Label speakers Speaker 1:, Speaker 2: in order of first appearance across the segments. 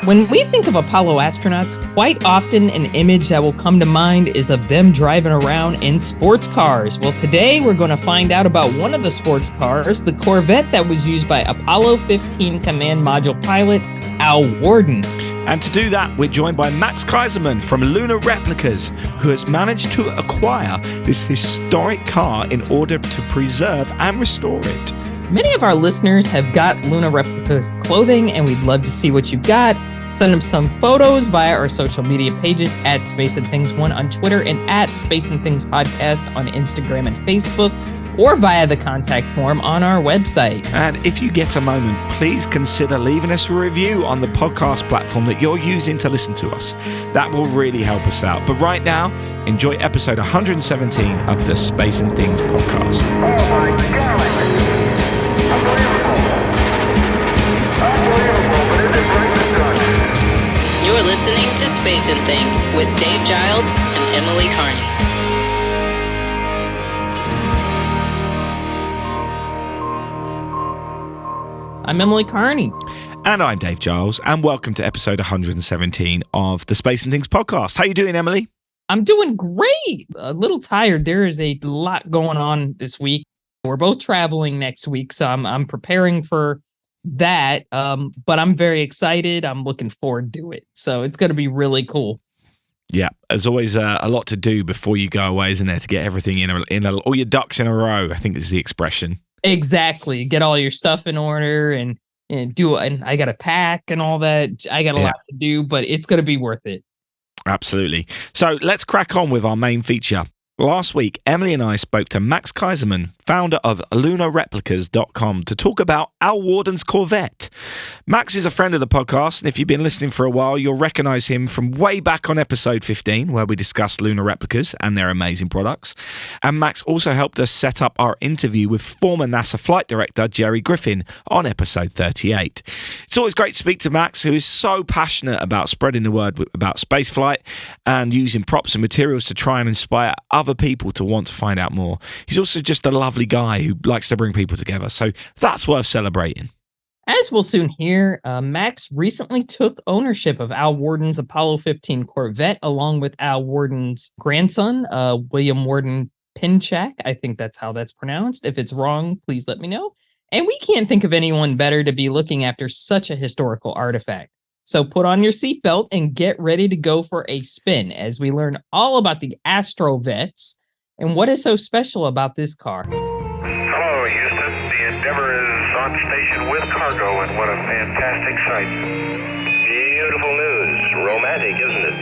Speaker 1: When we think of Apollo astronauts, quite often an image that will come to mind is of them driving around in sports cars. Well, today we're going to find out about one of the sports cars, the Corvette that was used by Apollo 15 Command Module pilot Al Worden.
Speaker 2: And to do that, we're joined by Max Kaiserman from Luna Replicas, who has managed to acquire this historic car in order to preserve and restore it.
Speaker 1: Many of our listeners have got Luna Replicas clothing, and we'd love to see what you've got. Send them some photos via our social media pages at Space and Things 1 on Twitter and at Space and Things Podcast on Instagram and Facebook, or via the contact form on our website.
Speaker 2: And if you get a moment, please consider leaving us a review on the podcast platform that you're using to listen to us. That will really help us out. But right now, enjoy episode 117 of the Space and Things Podcast.
Speaker 3: Oh my God! Unbelievable, but it is right to touch.
Speaker 4: You're listening to Space and Things with Dave Giles and Emily Carney.
Speaker 1: I'm Emily Carney.
Speaker 2: And I'm Dave Giles, and welcome to episode 117 of the Space and Things Podcast. How you doing, Emily?
Speaker 1: I'm doing great. A little tired. There is a lot going on this week. We're both traveling next week, so I'm preparing for that. But I'm very excited. I'm looking forward to it. So it's going to be really cool.
Speaker 2: Yeah, there's always a lot to do before you go away, isn't there? To get everything in all your ducks in a row, I think is the expression.
Speaker 1: Exactly. Get all your stuff in order and do it. And I got to pack and all that. I got a lot to do, but it's going to be worth it.
Speaker 2: Absolutely. So let's crack on with our main feature. Last week, Emily and I spoke to Max Kaiserman, founder of LunaReplicas.com, to talk about Al Worden's Corvette. Max is a friend of the podcast, and if you've been listening for a while, you'll recognize him from way back on episode 15, where we discussed Luna Replicas and their amazing products. And Max also helped us set up our interview with former NASA flight director Jerry Griffin on episode 38. It's always great to speak to Max, who is so passionate about spreading the word about spaceflight and using props and materials to try and inspire other people to want to find out more. He's also just a lovely guy who likes to bring people together, so that's worth celebrating.
Speaker 1: As we'll soon hear, Max recently took ownership of Al Worden's Apollo 15 Corvette, along with Al Worden's grandson, William Worden Pinchak. I think that's how that's pronounced. If it's wrong, please let me know. And we can't think of anyone better to be looking after such a historical artifact. So put on your seatbelt and get ready to go for a spin as we learn all about the Astrovettes and what is so special about this car.
Speaker 3: Hello, Houston. The Endeavour is on station with cargo, and what a fantastic sight. Beautiful news. Romantic, isn't it?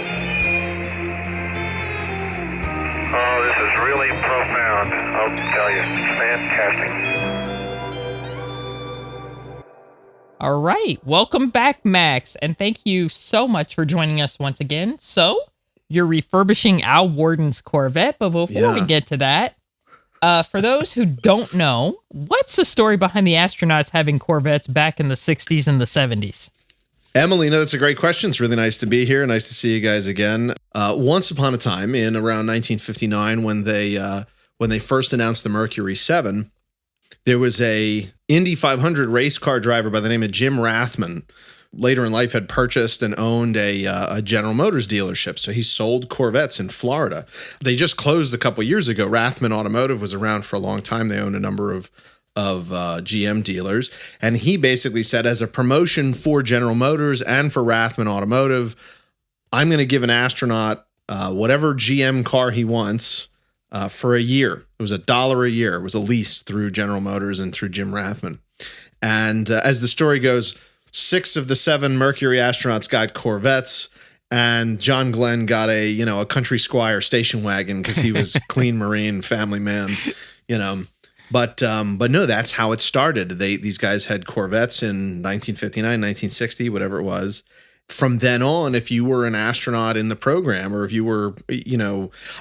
Speaker 3: Oh, this is really profound. I'll tell you, it's fantastic.
Speaker 1: All right. Welcome back, Max. And thank you so much for joining us once again. So you're refurbishing Al Worden's Corvette. But before we get to that, for those who don't know, what's the story behind the astronauts having Corvettes back in the 60s and the 70s?
Speaker 5: Emily, that's a great question. It's really nice to be here. Nice to see you guys again. Once upon a time in around 1959, when they first announced the Mercury 7, there was a Indy 500 race car driver by the name of Jim Rathman. Later in life had purchased and owned a General Motors dealership. So he sold Corvettes in Florida. They just closed a couple years ago. Rathman Automotive was around for a long time. They owned a number of GM dealers. And he basically said, as a promotion for General Motors and for Rathman Automotive, I'm going to give an astronaut whatever GM car he wants for a year. It was $1 a year. It was a lease through General Motors and through Jim Rathman. And as the story goes, 6 of the 7 Mercury astronauts got Corvettes, and John Glenn got a country squire station wagon because he was clean Marine family man, But no, that's how it started. These guys had Corvettes in 1959, 1960, whatever it was. From then on, if you were an astronaut in the program, or if you were,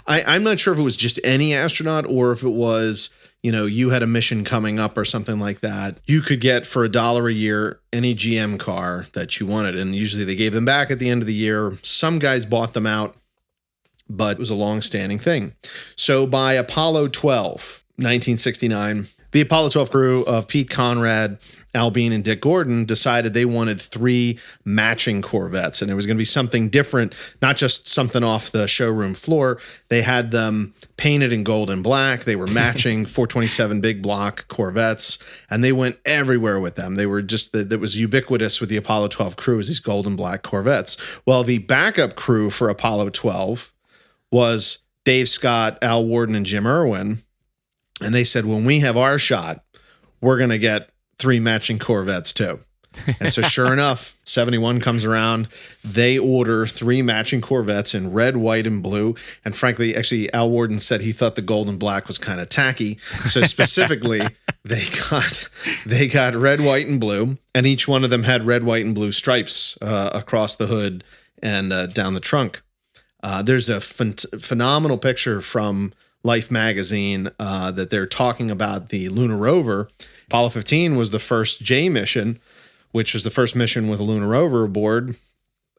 Speaker 5: I'm not sure if it was just any astronaut or if it was, you had a mission coming up or something like that, you could get for $1 a year any GM car that you wanted. And usually they gave them back at the end of the year. Some guys bought them out, but it was a long-standing thing. So by Apollo 12, 1969, The Apollo 12 crew of Pete Conrad, Al Bean, and Dick Gordon decided they wanted 3 matching Corvettes, and it was going to be something different, not just something off the showroom floor. They had them painted in gold and black. They were matching 427 big block Corvettes, and they went everywhere with them. They were just, that was ubiquitous with the Apollo 12 crew, was these gold and black Corvettes. Well, the backup crew for Apollo 12 was Dave Scott, Al Worden, and Jim Irwin. And they said, when we have our shot, we're going to get 3 matching Corvettes too. And so sure enough, 71 comes around. They order 3 matching Corvettes in red, white, and blue. And frankly, actually, Al Worden said he thought the gold and black was kind of tacky. So specifically, they got red, white, and blue. And each one of them had red, white, and blue stripes across the hood and down the trunk. There's a phenomenal picture from Life magazine that they're talking about the lunar rover. Apollo 15 was the first J mission, which was the first mission with a lunar rover aboard.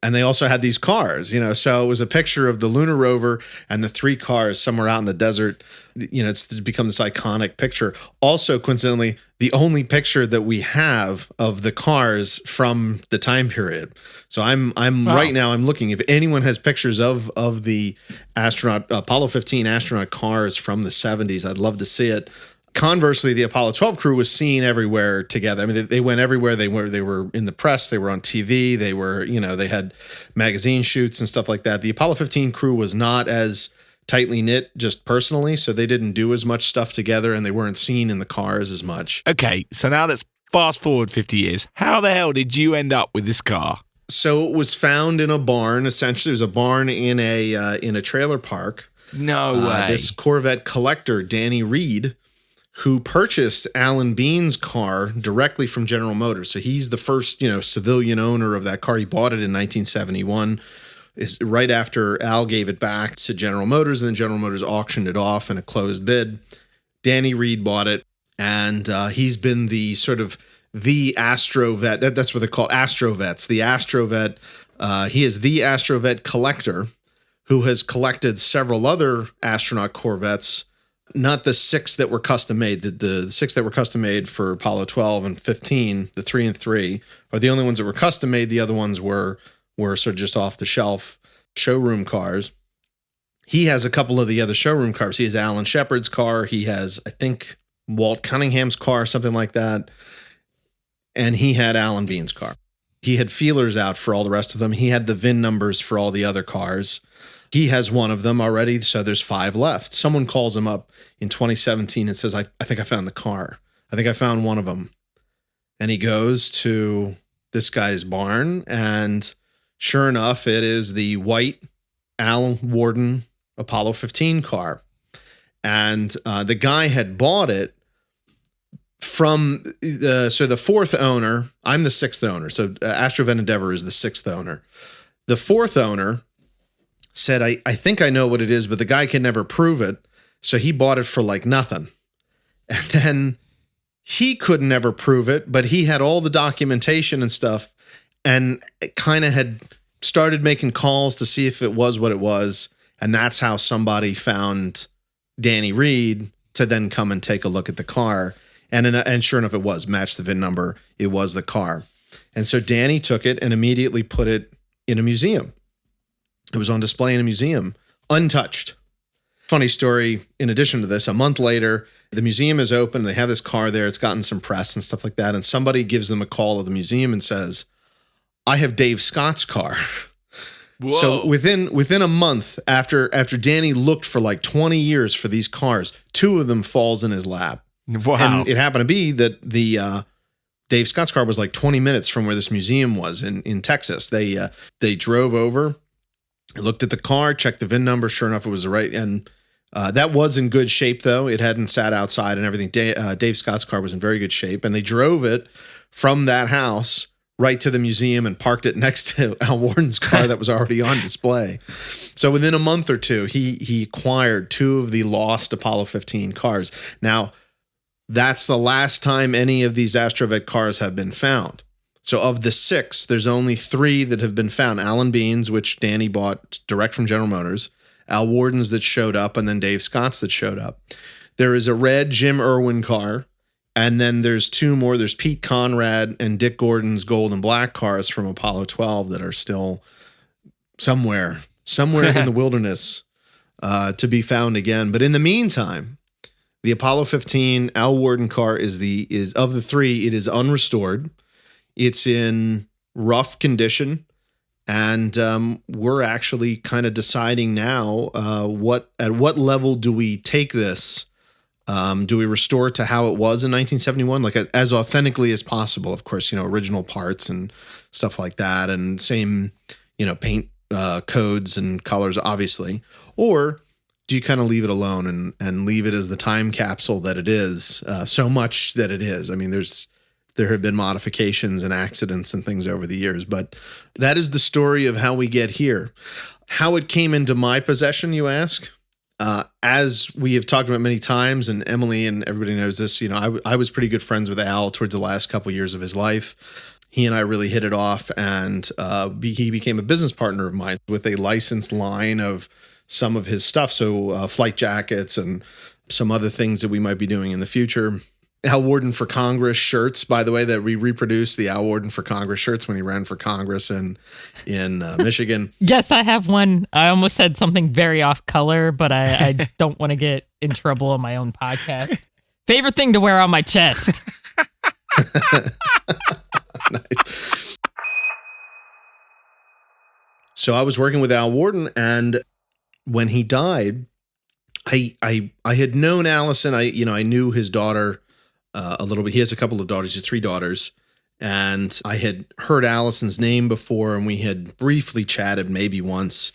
Speaker 5: And they also had these cars, so it was a picture of the lunar rover and the 3 cars somewhere out in the desert. It's become this iconic picture. Also, coincidentally, the only picture that we have of the cars from the time period. So I'm wow. Right now I'm looking, if anyone has pictures of the Apollo 15 astronaut cars from the 70s, I'd love to see it. Conversely, the Apollo 12 crew was seen everywhere together. I mean, they went everywhere. They were in the press. They were on TV. They were, they had magazine shoots and stuff like that. The Apollo 15 crew was not as tightly knit just personally, so they didn't do as much stuff together, and they weren't seen in the cars as much.
Speaker 2: Okay, so now let's fast forward 50 years. How the hell did you end up with this car?
Speaker 5: So it was found in a barn. Essentially, it was a barn in a trailer park.
Speaker 2: No way.
Speaker 5: This Corvette collector, Danny Reed, who purchased Alan Bean's car directly from General Motors. So he's the first, civilian owner of that car. He bought it in 1971. Is right after Al gave it back to General Motors, and then General Motors auctioned it off in a closed bid. Danny Reed bought it, and he's been the sort of the Astrovette. That's what they're called, Astrovettes. The Astrovette. He is the Astrovette collector who has collected several other astronaut Corvettes. Not the 6 that were custom made. The 6 that were custom made for Apollo 12 and 15, the 3 and 3, are the only ones that were custom made. The other ones were sort of just off the shelf showroom cars. He has a couple of the other showroom cars. He has Alan Shepard's car. He has, I think, Walt Cunningham's car, something like that. And he had Alan Bean's car. He had feelers out for all the rest of them. He had the VIN numbers for all the other cars. He has one of them already, so there's 5 left. Someone calls him up in 2017 and says, I think I found the car. I think I found one of them. And he goes to this guy's barn, and sure enough, it is the white Al Worden Apollo 15 car. And the guy had bought it from, the 4th owner. I'm the 6th owner. So Astrovette Endeavour is the 6th owner. The 4th owner said, I think I know what it is, but the guy can never prove it. So he bought it for like nothing. And then he could never prove it, but he had all the documentation and stuff, and kind of had started making calls to see if it was what it was. And that's how somebody found Danny Reed to then come and take a look at the car. And sure enough, it was, matched the VIN number. It was the car. And so Danny took it and immediately put it in a museum. It was on display in a museum, untouched. Funny story, in addition to this, a month later, the museum is open. They have this car there. It's gotten some press and stuff like that. And somebody gives them a call at the museum and says, I have Dave Scott's car.
Speaker 2: Whoa.
Speaker 5: So within a month, after Danny looked for like 20 years for these cars, 2 of them falls in his lap.
Speaker 2: Wow.
Speaker 5: And it happened to be that the Dave Scott's car was like 20 minutes from where this museum was in Texas. They drove over, looked at the car, checked the VIN number. Sure enough, it was the right. And that was in good shape, though. It hadn't sat outside and everything. Dave Scott's car was in very good shape. And they drove it from that house right to the museum and parked it next to Al Worden's car that was already on display. So within a month or two, he acquired 2 of the lost Apollo 15 cars. Now, that's the last time any of these Astrovette cars have been found. So of the 6, there's only 3 that have been found. Alan Bean's, which Danny bought direct from General Motors, Al Worden's that showed up, and then Dave Scott's that showed up. There is a red Jim Irwin car, And then there's two more. There's Pete Conrad and Dick Gordon's gold and black cars from Apollo 12 that are still somewhere in the wilderness to be found again. But in the meantime, the Apollo 15 Al Worden car is of the three, it is unrestored. It's in rough condition. And we're actually kind of deciding now at what level do we take this? Do we restore it to how it was in 1971, like as authentically as possible? Of course, original parts and stuff like that, and same, paint codes and colors, obviously. Or do you kind of leave it alone and leave it as the time capsule that it is? So much that it is. I mean, there have been modifications and accidents and things over the years, but that is the story of how we get here. How it came into my possession, you ask? As we have talked about many times, and Emily and everybody knows this, I was pretty good friends with Al towards the last couple years of his life. He and I really hit it off, and he became a business partner of mine with a licensed line of some of his stuff. So flight jackets and some other things that we might be doing in the future. Al Worden for Congress shirts, by the way, that we reproduced the Al Worden for Congress shirts when he ran for Congress in Michigan.
Speaker 1: Yes, I have one. I almost said something very off color, but I don't want to get in trouble on my own podcast. Favorite thing to wear on my chest.
Speaker 5: Nice. So I was working with Al Worden, and when he died, I had known Allison. I knew his daughter a little bit. He has a couple of daughters. He has 3 daughters. And I had heard Allison's name before, and we had briefly chatted maybe once.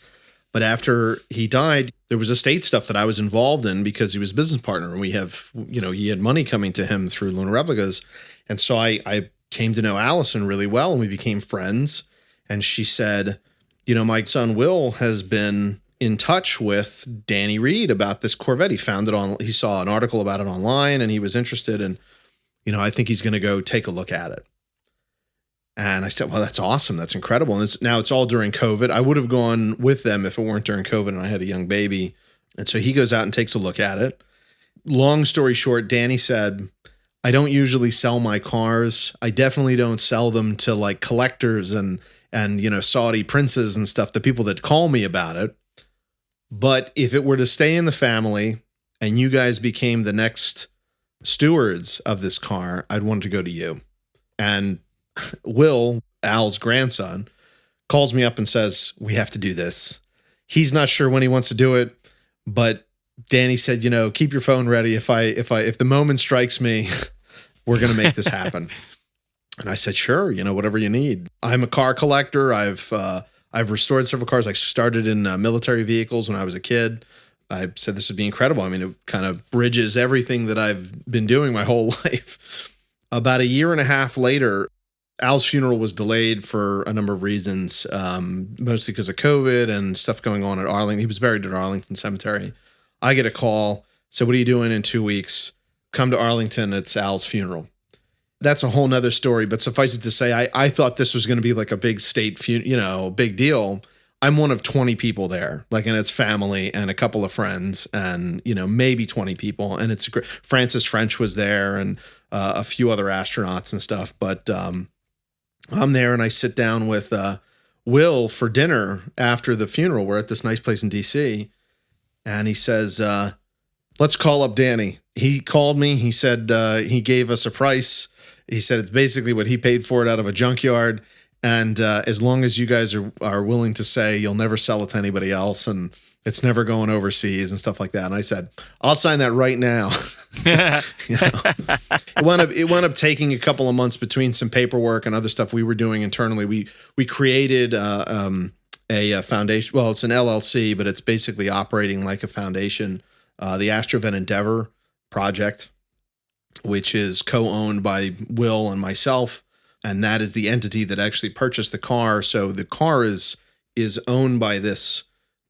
Speaker 5: But after he died, there was estate stuff that I was involved in because he was a business partner, and he had money coming to him through Luna Replicas. And so I came to know Allison really well, and we became friends. And she said, my son Will has been in touch with Danny Reed about this Corvette. He saw an article about it online, and he was interested, and I think he's going to go take a look at it. And I said, well, that's awesome. That's incredible. And now it's all during COVID. I would have gone with them if it weren't during COVID and I had a young baby. And so he goes out and takes a look at it. Long story short, Danny said, I don't usually sell my cars. I definitely don't sell them to like collectors and Saudi princes and stuff, the people that call me about it. But if it were to stay in the family and you guys became the next stewards of this car, I'd want to go to you. And Will, Al's grandson, calls me up and says, we have to do this. He's not sure when he wants to do it, but Danny said, keep your phone ready. If the moment strikes me, we're going to make this happen. And I said, sure, whatever you need. I'm a car collector. I've restored several cars. I started in military vehicles when I was a kid. I said this would be incredible. I mean, it kind of bridges everything that I've been doing my whole life. About a year and a half later, Al's funeral was delayed for a number of reasons, mostly because of COVID and stuff going on at Arlington. He was buried at Arlington Cemetery. I get a call. Said, what are you doing in 2 weeks? Come to Arlington. It's Al's funeral. That's a whole nother story, but suffice it to say, I thought this was going to be like a big state, big deal. I'm one of 20 people there, and it's family and a couple of friends and, maybe 20 people. And it's great. Francis French was there and a few other astronauts and stuff. But I'm there and I sit down with Will for dinner after the funeral. We're at this nice place in DC. And he says, let's call up Danny. He called me. He said he gave us a price. He said it's basically what he paid for it out of a junkyard. And as long as you guys are willing to say you'll never sell it to anybody else and it's never going overseas and stuff like that. And I said, I'll sign that right now. It wound up taking a couple of months between some paperwork and other stuff we were doing internally. We created a foundation. Well, it's an LLC, but it's basically operating like a foundation. The Astrovette Endeavour project, which is co-owned by Will and myself. And that is the entity that actually purchased the car. So the car is owned by this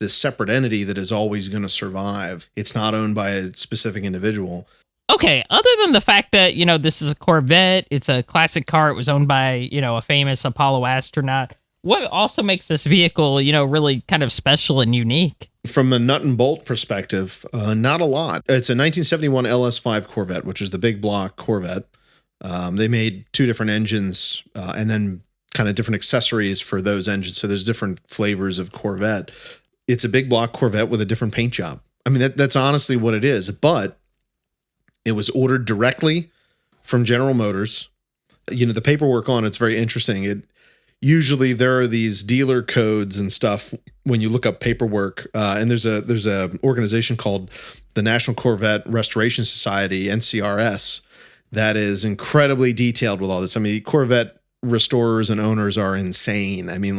Speaker 5: separate entity that is always going to survive. It's not owned by a specific individual.
Speaker 1: Okay, other than the fact that, this is a Corvette, it's a classic car, it was owned by, a famous Apollo astronaut, what also makes this vehicle, really kind of special and unique?
Speaker 5: From a nut and bolt perspective, not a lot. It's a 1971 LS5 Corvette, which is the big block Corvette. They made two different engines and then kind of different accessories for those engines. So there's different flavors of Corvette. It's a big block Corvette with a different paint job. I mean, that's honestly what it is. But it was ordered directly from General Motors. The paperwork on it's very interesting. Usually there are these dealer codes and stuff when you look up paperwork. And there's a organization called the National Corvette Restoration Society, NCRS, that is incredibly detailed with all this. I mean, Corvette restorers and owners are insane. I mean,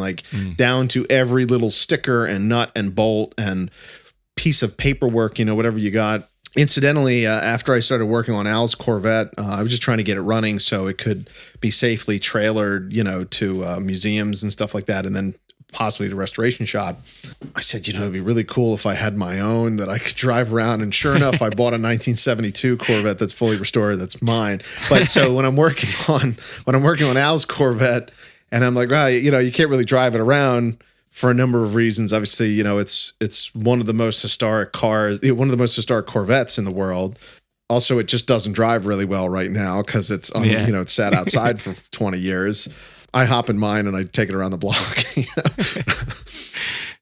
Speaker 5: down to every little sticker and nut and bolt and piece of paperwork, whatever you got. Incidentally, after I started working on Al's Corvette, I was just trying to get it running so it could be safely trailered, to museums and stuff like that, and then possibly to restoration shop. I said, it'd be really cool if I had my own that I could drive around. And sure enough, I bought a 1972 Corvette that's fully restored. That's mine. But so when I'm working on Al's Corvette, and I'm like, you can't really drive it around for a number of reasons. Obviously, it's one of the most historic cars, one of the most historic Corvettes in the world. Also, it just doesn't drive really well right now because it's it's sat outside for 20 years. I hop in mine and I take it around the block.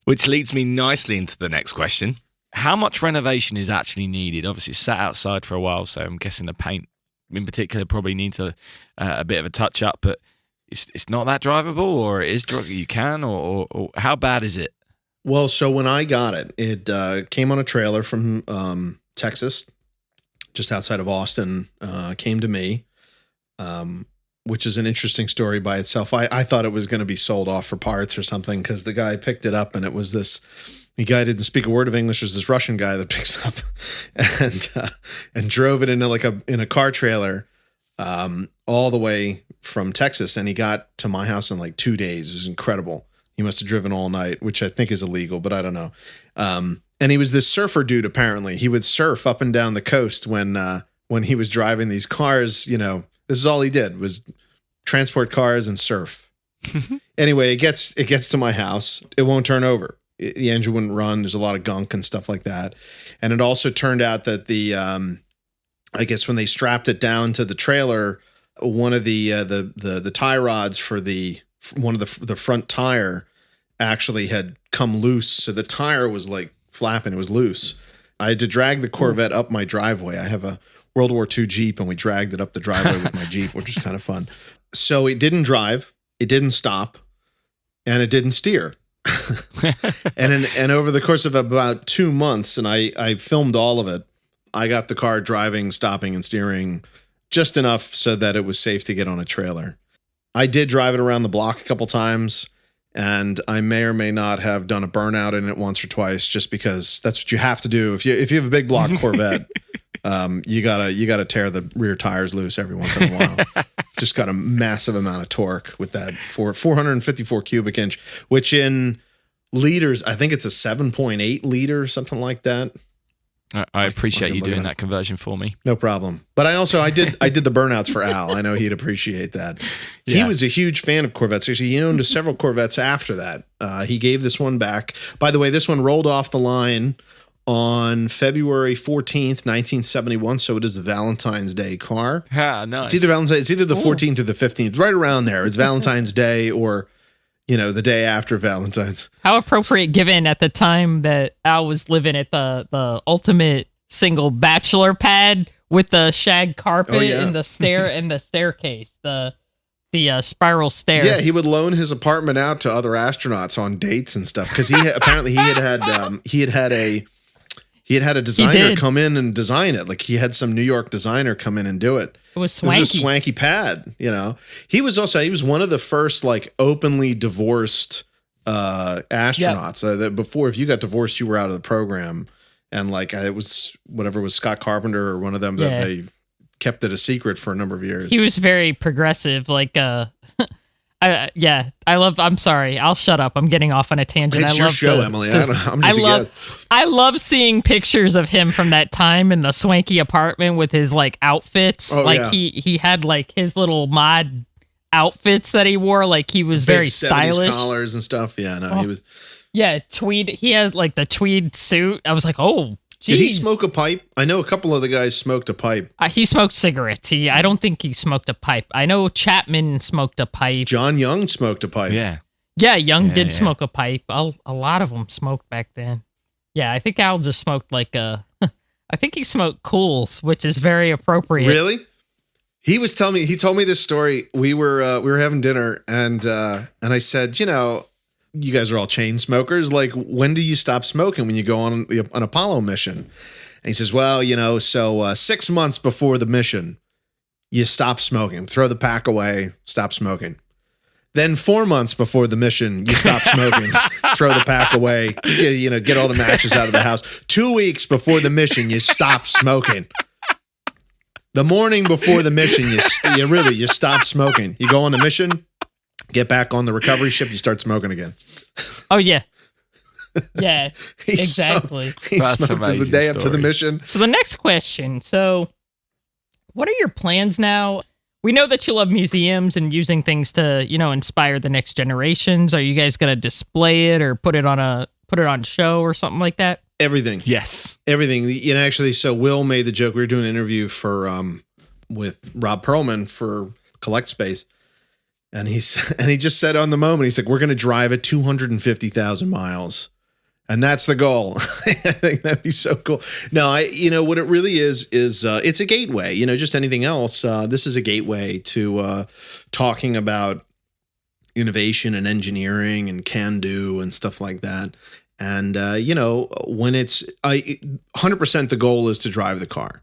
Speaker 2: Which leads me nicely into the next question. How much renovation is actually needed? Obviously, it's sat outside for a while, so I'm guessing the paint in particular probably needs a bit of a touch up, but it's not that drivable, or it is you can, or how bad is it?
Speaker 5: Well, so when I got it, it came on a trailer from Texas, just outside of Austin, came to me, which is an interesting story by itself. I thought it was going to be sold off for parts or something because the guy picked it up and it was the guy didn't speak a word of English. There's this Russian guy that picks up and drove it into in a car trailer all the way from Texas, and he got to my house in 2 days. It was incredible. He must have driven all night, which I think is illegal, but I don't know. And he was this surfer dude. Apparently, he would surf up and down the coast when he was driving these cars. This is all he did was transport cars and surf. Anyway, it gets to my house. It won't turn over. The engine wouldn't run. There's a lot of gunk and stuff like that. And it also turned out that I guess when they strapped it down to the trailer, one of the tie rods for one of the front tire actually had come loose. So the tire was flapping. It was loose. I had to drag the Corvette up my driveway. I have a World War II Jeep, and we dragged it up the driveway with my Jeep, which was kind of fun. So it didn't drive, it didn't stop, and it didn't steer. and over the course of about 2 months, and I filmed all of it, I got the car driving, stopping, and steering just enough so that it was safe to get on a trailer. I did drive it around the block a couple times, and I may or may not have done a burnout in it once or twice, just because that's what you have to do if you have a big block Corvette. You gotta tear the rear tires loose every once in a while. Just got a massive amount of torque with that 454 cubic inch, which in liters, I think it's a 7.8 liter, something like that.
Speaker 2: I appreciate you doing that conversion for me.
Speaker 5: No problem. But I did the burnouts for Al. I know he'd appreciate that. Yeah. He was a huge fan of Corvettes. Actually, he owned several Corvettes after that. He gave this one back. By the way, this one rolled off the line on February 14th, 1971. So it is the Valentine's Day car.
Speaker 2: Ah, nice.
Speaker 5: It's either the 14th or the 15th, right around there. It's Valentine's Day or the day after Valentine's.
Speaker 1: How appropriate, given at the time that Al was living at the ultimate single bachelor pad with the shag carpet and the staircase, the spiral stairs.
Speaker 5: Yeah, he would loan his apartment out to other astronauts on dates and stuff because he had a designer come in and design it. He had some New York designer come in and do it.
Speaker 1: It was swanky.
Speaker 5: It was a swanky pad, He was one of the first openly divorced astronauts. That before, if you got divorced, you were out of the program. And it was whatever was Scott Carpenter or one of them that they kept it a secret for a number of years.
Speaker 1: He was very progressive, I'm sorry. I'll shut up. I'm getting off on a tangent.
Speaker 5: It's your show, Emily.
Speaker 1: I love seeing pictures of him from that time in the swanky apartment with his outfits.
Speaker 5: Oh,
Speaker 1: he had his little mod outfits that he wore. Like he was very
Speaker 5: Big 70s
Speaker 1: stylish.
Speaker 5: collars and stuff. Yeah, no, he was.
Speaker 1: Yeah, tweed. He had like the tweed suit. I was like, oh, geez.
Speaker 5: Did he smoke a pipe? I know a couple of the guys smoked a pipe.
Speaker 1: He smoked cigarettes. I don't think he smoked a pipe. I know Chapman smoked a pipe.
Speaker 5: John Young smoked a pipe.
Speaker 2: Yeah.
Speaker 1: Yeah, Young did smoke a pipe. A lot of them smoked back then. Yeah, I think Al just smoked like I think he smoked Cools, which is very appropriate.
Speaker 5: Really? He told me this story. We were having dinner and I said, you guys are all chain smokers. Like, when do you stop smoking when you go on an Apollo mission? And he says, well, so 6 months before the mission, you stop smoking, throw the pack away, stop smoking. Then 4 months before the mission, you stop smoking, throw the pack away, get all the matches out of the house. 2 weeks before the mission, you stop smoking. The morning before the mission, you stop smoking. You go on the mission, get back on the recovery ship, you start smoking again.
Speaker 1: Oh, yeah. Yeah, exactly.
Speaker 5: He smoked the day up to the mission.
Speaker 1: So the next question. So what are your plans now? We know that you love museums and using things to, inspire the next generations. Are you guys going to display it or put it on show or something like that?
Speaker 5: Everything.
Speaker 2: Yes.
Speaker 5: Everything. Actually, so Will made the joke. We were doing an interview with Rob Perlman for Collect Space. And he just said on the moment, he's like, we're going to drive it 250,000 miles. And that's the goal. I think that'd be so cool. No, what it really is it's a gateway, just anything else. This is a gateway to talking about innovation and engineering and can do and stuff like that. And, when it's 100% the goal is to drive the car.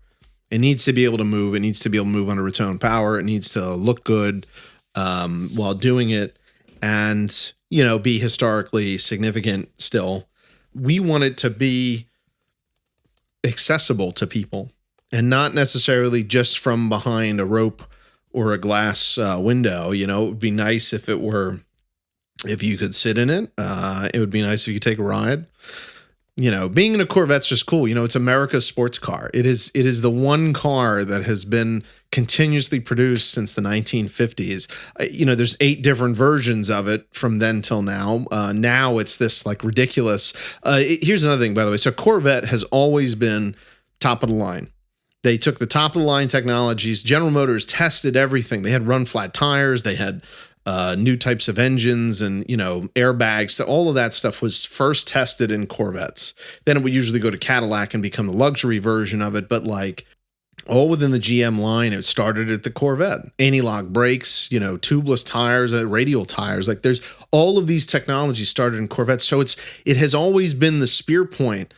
Speaker 5: It needs to be able to move. It needs to be able to move under its own power. It needs to look good while doing it and, be historically significant still. We want it to be accessible to people and not necessarily just from behind a rope or a glass window. It would be nice if you could sit in it. It would be nice if you could take a ride. Being in a Corvette's just cool. It's America's sports car. It is the one car that has been continuously produced since the 1950s. There's 8 different versions of it from then till now. Now it's this like ridiculous. Here's another thing, by the way. So Corvette has always been top of the line. They took the top of the line technologies. General Motors tested everything. They had run flat tires. They had new types of engines and, airbags. All of that stuff was first tested in Corvettes. Then it would usually go to Cadillac and become the luxury version of it. But like all within the GM line, it started at the Corvette. Anti-lock brakes, tubeless tires, radial tires. Like there's all of these technologies started in Corvettes. So it has always been the spear point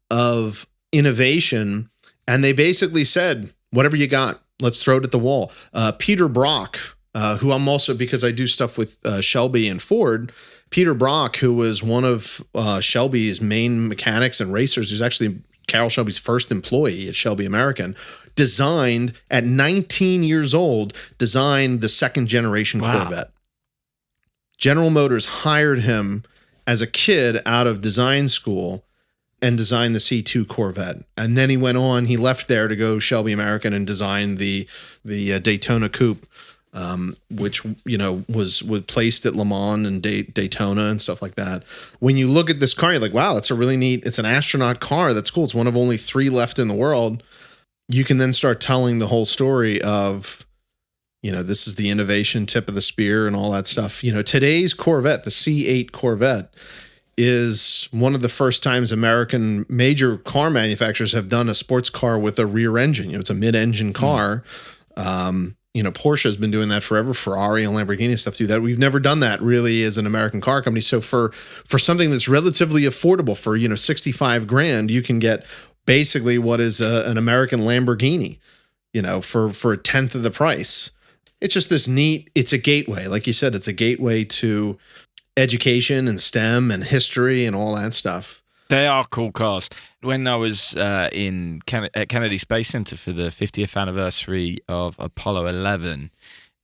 Speaker 5: of innovation. And they basically said, whatever you got, let's throw it at the wall. Peter Brock, who I'm also, because I do stuff with Shelby and Ford, Peter Brock, who was one of Shelby's main mechanics and racers, who's actually Carroll Shelby's first employee at Shelby American, designed, at 19 years old, designed the second generation Corvette. General Motors hired him as a kid out of design school and designed the C2 Corvette. And then he went on, he left there to go Shelby American and design the Daytona Coupe. Which, was placed at Le Mans and Daytona and stuff like that. When you look at this car, you're like, wow, it's an astronaut car. That's cool. It's one of only 3 left in the world. You can then start telling the whole story of, this is the innovation tip of the spear and all that stuff. Today's Corvette, the C8 Corvette, is one of the first times American major car manufacturers have done a sports car with a rear engine. It's a mid-engine car. Porsche has been doing that forever. Ferrari and Lamborghini and stuff do that. We've never done that really as an American car company. So for something that's relatively affordable for, $65,000, you can get basically what is an American Lamborghini, for a tenth of the price. It's just this neat, it's a gateway. Like you said, it's a gateway to education and STEM and history and all that stuff.
Speaker 2: They are cool cars. When I was at Kennedy Space Center for the 50th anniversary of Apollo 11,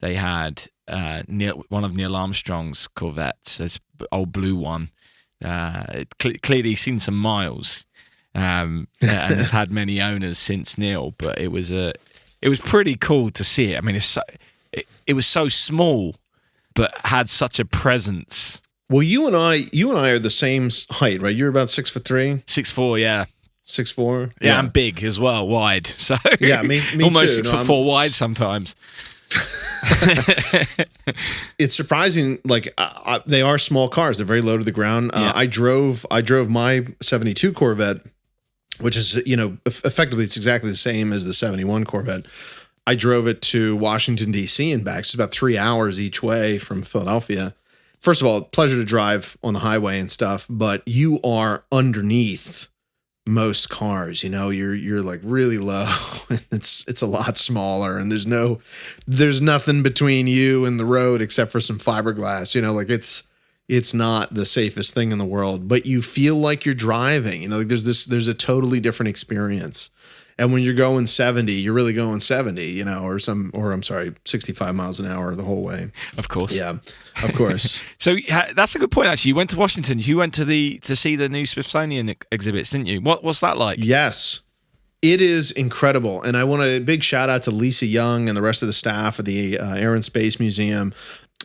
Speaker 2: they had one of Neil Armstrong's Corvettes, this old blue one. Clearly seen some miles and has had many owners since Neil, but it was pretty cool to see it. I mean, it was so small, but had such a presence.
Speaker 5: Well, you and I are the same height, right? You're about 6'3",
Speaker 2: 6'4", yeah.
Speaker 5: 6'4",
Speaker 2: yeah, and big as well, wide. So
Speaker 5: yeah, me
Speaker 2: almost
Speaker 5: too.
Speaker 2: 6'4" wide sometimes.
Speaker 5: It's surprising. Like they are small cars; they're very low to the ground. I drove my '72 Corvette, which is effectively it's exactly the same as the '71 Corvette. I drove it to Washington D.C. and back. It's about 3 hours each way from Philadelphia. First of all, pleasure to drive on the highway and stuff, but you are underneath most cars, you're like really low. It's a lot smaller, and there's nothing between you and the road except for some fiberglass. Like it's not the safest thing in the world, but you feel like you're driving. Like there's a totally different experience. And when you're going 70, you're really going 70, or 65 miles an hour the whole way.
Speaker 2: Of course.
Speaker 5: Yeah, of course.
Speaker 2: So that's a good point, actually. You went to Washington. You went to see the new Smithsonian exhibits, didn't you? What's that like?
Speaker 5: Yes, it is incredible. And I want a big shout out to Lisa Young and the rest of the staff of the Air and Space Museum.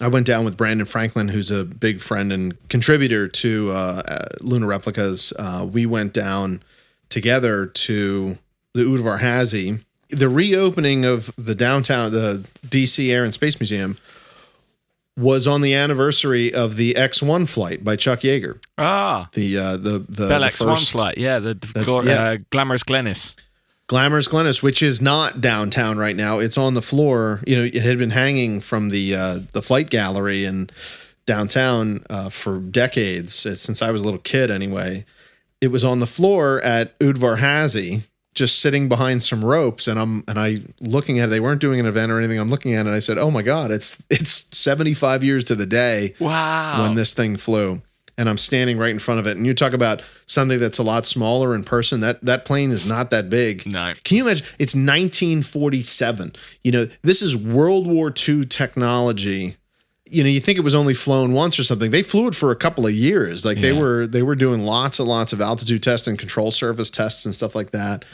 Speaker 5: I went down with Brandon Franklin, who's a big friend and contributor to Luna Replicas. We went down together to the Udvar-Hazy. The reopening of the DC Air and Space Museum was on the anniversary of the X-1 flight by Chuck Yeager. The
Speaker 2: Bell X-1 flight, yeah, Glamorous Glennis.
Speaker 5: Glamorous Glennis, which is not downtown right now. It's on the floor. It had been hanging from the flight gallery in downtown for decades, since I was a little kid anyway. It was on the floor at Udvar-Hazy, just sitting behind some ropes, and I looking at it. They weren't doing an event or anything. I'm looking at it and I said, "Oh my God, it's 75 years to the day when this thing flew." And I'm standing right in front of it. And you talk about something that's a lot smaller in person. That plane is not that big.
Speaker 2: No.
Speaker 5: Can you imagine? It's 1947. This is World War II technology. You think it was only flown once or something. They flew it for a couple of years. Like they were doing lots and lots of altitude tests and control surface tests and stuff like that.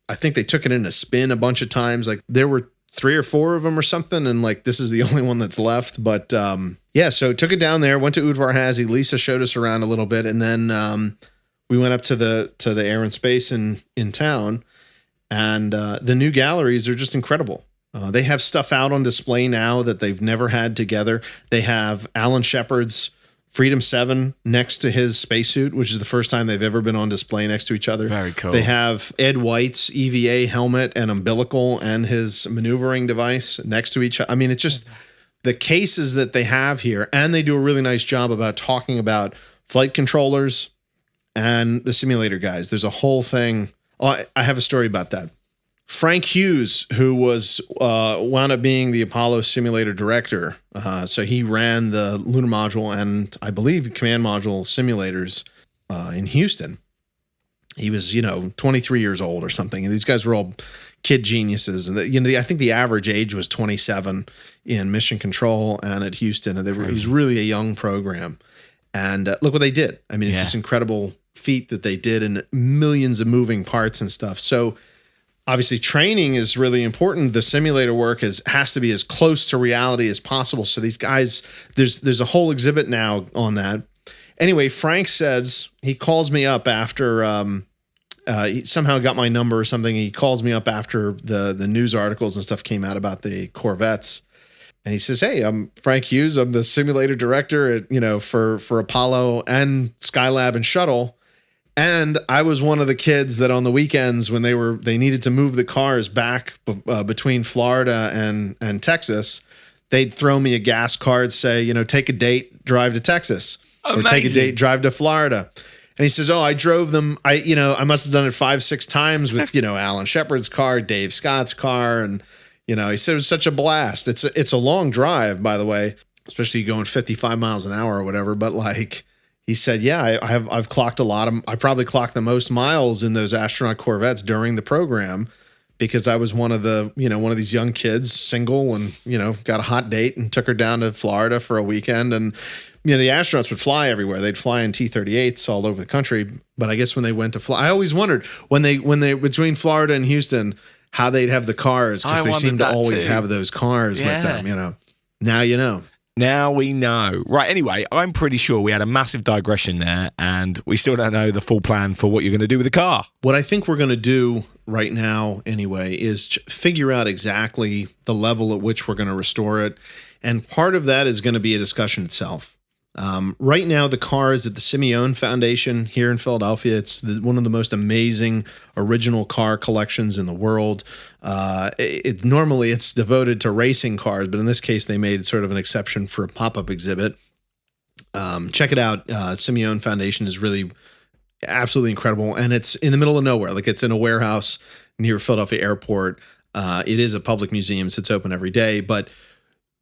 Speaker 5: I think they took it in a spin a bunch of times. Like there were 3 or 4 of them or something. And like, this is the only one that's left. But so took it down there, went to Udvar-Hazy. Lisa showed us around a little bit. And then we went up to the Air and Space in town. And the new galleries are just incredible. They have stuff out on display now that they've never had together. They have Alan Shepard's Freedom 7 next to his spacesuit, which is the first time they've ever been on display next to each other.
Speaker 2: Very cool.
Speaker 5: They have Ed White's EVA helmet and umbilical and his maneuvering device next to each other. I mean, it's just the cases that they have here, and they do a really nice job about talking about flight controllers and the simulator guys. There's a whole thing. I have a story about that. Frank Hughes, who was wound up being the Apollo simulator director, so he ran the lunar module and I believe the command module simulators in Houston. He was, 23 years old or something, and these guys were all kid geniuses. And I think the average age was 27 in mission control and at Houston, and it was really a young program. And look what they did. I mean, it's this incredible feat that they did, and millions of moving parts and stuff. So obviously, training is really important. The simulator work has to be as close to reality as possible. So these guys, there's a whole exhibit now on that. Anyway, Frank says he calls me up after he somehow got my number or something. He calls me up after the news articles and stuff came out about the Corvettes, and he says, "Hey, I'm Frank Hughes. I'm the simulator director at for Apollo and Skylab and Shuttle." And I was one of the kids that on the weekends when they needed to move the cars back between Florida and Texas, they'd throw me a gas card, say, take a date, drive to Texas. Amazing. Or take a date, drive to Florida. And he says, "Oh, I drove them. I must have done it 5-6 times with, Alan Shepard's car, Dave Scott's car. And, he said it was such a blast. It's a long drive, by the way, especially going 55 miles an hour or whatever. But like, he said, "Yeah, I've clocked a lot of. I probably clocked the most miles in those astronaut Corvettes during the program because I was one of these young kids, single, and got a hot date and took her down to Florida for a weekend. And the astronauts would fly everywhere. They'd fly in T-38s all over the country. But I guess when they went to fly, I always wondered when they between Florida and Houston, how they'd have the cars because
Speaker 2: I
Speaker 5: they seem to
Speaker 2: wondered that
Speaker 5: always
Speaker 2: too.
Speaker 5: have those cars with them, you know. Now you know.
Speaker 2: Now we know. Right, anyway, I'm pretty sure we had a massive digression there, and we still don't know the full plan for what you're going to do with the car.
Speaker 5: What I think we're going to do right now, anyway, is figure out exactly the level at which we're going to restore it. And part of that is going to be a discussion itself. Right now, the car is at the Simeone Foundation here in Philadelphia. It's one of the most amazing original car collections in the world. Normally it's devoted to racing cars, but in this case, they made sort of an exception for a pop-up exhibit. Check it out. Simeone Foundation is really absolutely incredible, and it's in the middle of nowhere. Like, it's in a warehouse near Philadelphia Airport. It is a public museum, so it's open every day, but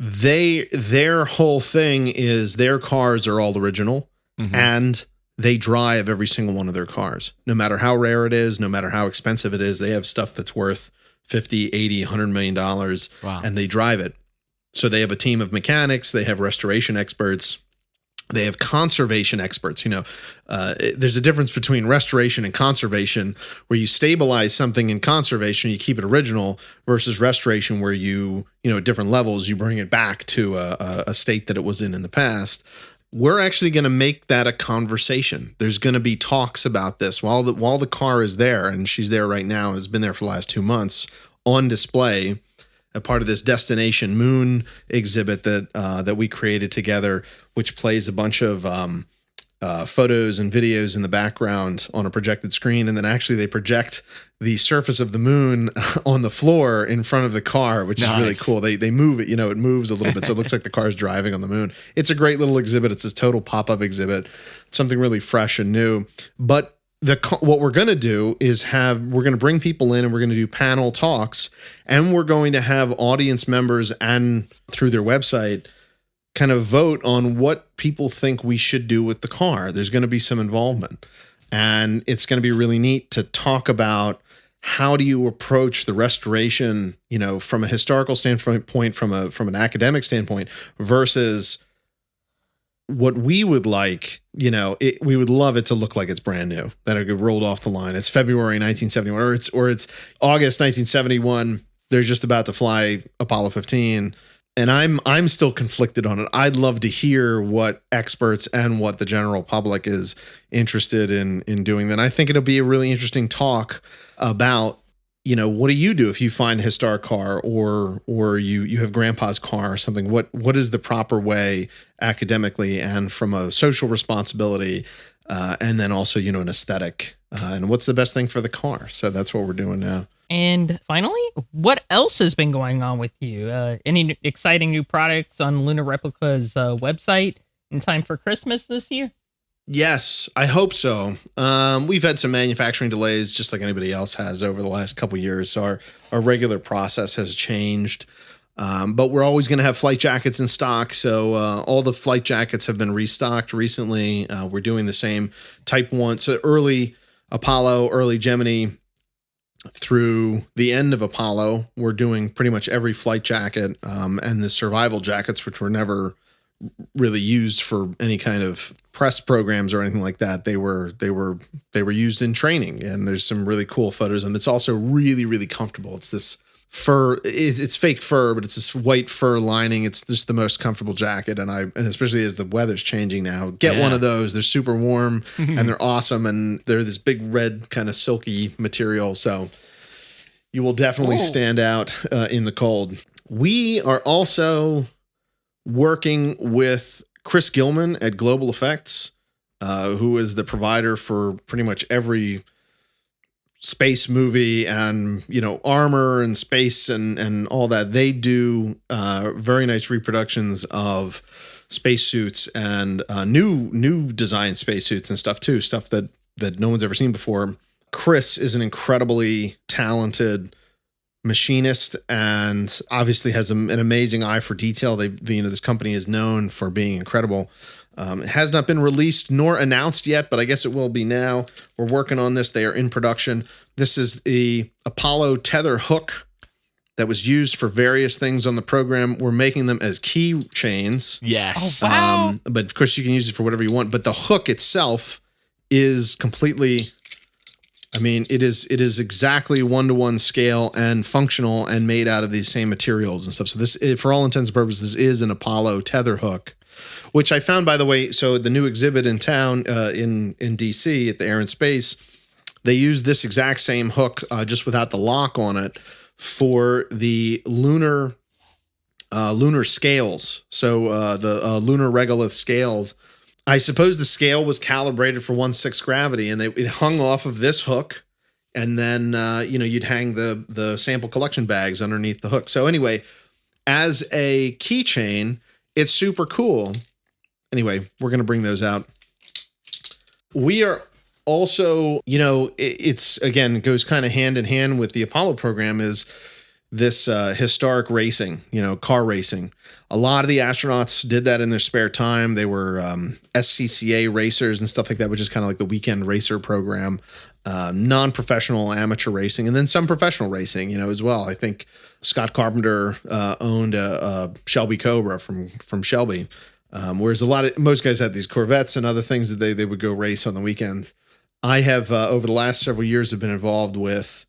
Speaker 5: their whole thing is their cars are all original, and they drive every single one of their cars. No matter how rare it is, no matter how expensive it is, they have stuff that's worth $50, $80, $100 million, and they drive it. So they have a team of mechanics, they have restoration experts, they have conservation experts. You know, there's a difference between restoration and conservation, where you stabilize something in conservation, you keep it original, versus restoration, where you at different levels, you bring it back to a state that it was in the past. We're actually going to make that a conversation. There's going to be talks about this while the car is there, and she's there right now, has been there for the last 2 months on display, a part of this Destination Moon exhibit that we created together, which plays a bunch of photos and videos in the background on a projected screen. And then actually they project the surface of the moon on the floor in front of the car, which is really cool. They move it, it moves a little bit. So it looks like the car's driving on the moon. It's a great little exhibit. It's this total pop-up exhibit, something really fresh and new. But what we're going to do is we're going to bring people in, and we're going to do panel talks, and we're going to have audience members, and through their website, kind of vote on what people think we should do with the car. There's going to be some involvement, and it's going to be really neat to talk about how do you approach the restoration, from a historical standpoint, from an academic standpoint, versus what we would like. We would love it to look like it's brand new, that it rolled off the line. It's February 1971, or it's August 1971. They're just about to fly Apollo 15. And I'm still conflicted on it. I'd love to hear what experts and what the general public is interested in doing. Then I think it'll be a really interesting talk about, what do you do if you find a historic car, or you have grandpa's car or something? What is the proper way academically and from a social responsibility, and then also, an aesthetic, and what's the best thing for the car? So that's what we're doing now.
Speaker 1: And finally, what else has been going on with you? Any exciting new products on Luna Replicas website in time for Christmas this year?
Speaker 5: Yes, I hope so. We've had some manufacturing delays, just like anybody else has over the last couple of years. So our regular process has changed. But we're always going to have flight jackets in stock. So all the flight jackets have been restocked recently. We're doing the same Type 1. So early Apollo, early Gemini, through the end of Apollo, we're doing pretty much every flight jacket, and the survival jackets, which were never really used for any kind of press programs or anything like that. They were used in training, and there's some really cool photos. And it's also really, really comfortable. It's this fur, it's fake fur, but it's this white fur lining. It's just the most comfortable jacket. And especially as the weather's changing now, get one of those. They're super warm and they're awesome. And they're this big red kind of silky material. So you will definitely stand out in the cold. We are also working with Chris Gilman at Global Effects, who is the provider for pretty much every space movie and, armor and space and all that. They do very nice reproductions of spacesuits and new design spacesuits and stuff too, stuff that no one's ever seen before. Chris is an incredibly talented machinist and obviously has an amazing eye for detail. This company is known for being incredible. It has not been released nor announced yet, but I guess it will be now. We're working on this. They are in production. This is the Apollo tether hook that was used for various things on the program. We're making them as key chains.
Speaker 2: Yes.
Speaker 1: Oh, wow.
Speaker 5: But of course you can use it for whatever you want. But the hook itself is completely I mean, it is exactly 1-to-1 scale and functional and made out of these same materials and stuff. So this, for all intents and purposes, is an Apollo tether hook, which I found, by the way. So the new exhibit in town in DC at the Air and Space, they used this exact same hook, just without the lock on it, for the lunar scales. So the lunar regolith scales. I suppose the scale was calibrated for 1/6 gravity, and it hung off of this hook, and then you'd hang the sample collection bags underneath the hook. So anyway, as a keychain, it's super cool. Anyway, we're going to bring those out. We are also, it's again, it goes kind of hand in hand with the Apollo program, is this historic racing, car racing. A lot of the astronauts did that in their spare time. They were SCCA racers and stuff like that, which is kind of like the weekend racer program, non-professional amateur racing, and then some professional racing, as well. I think Scott Carpenter owned a Shelby Cobra from Shelby, whereas most guys had these Corvettes and other things that they would go race on the weekends. I have, over the last several years, have been involved with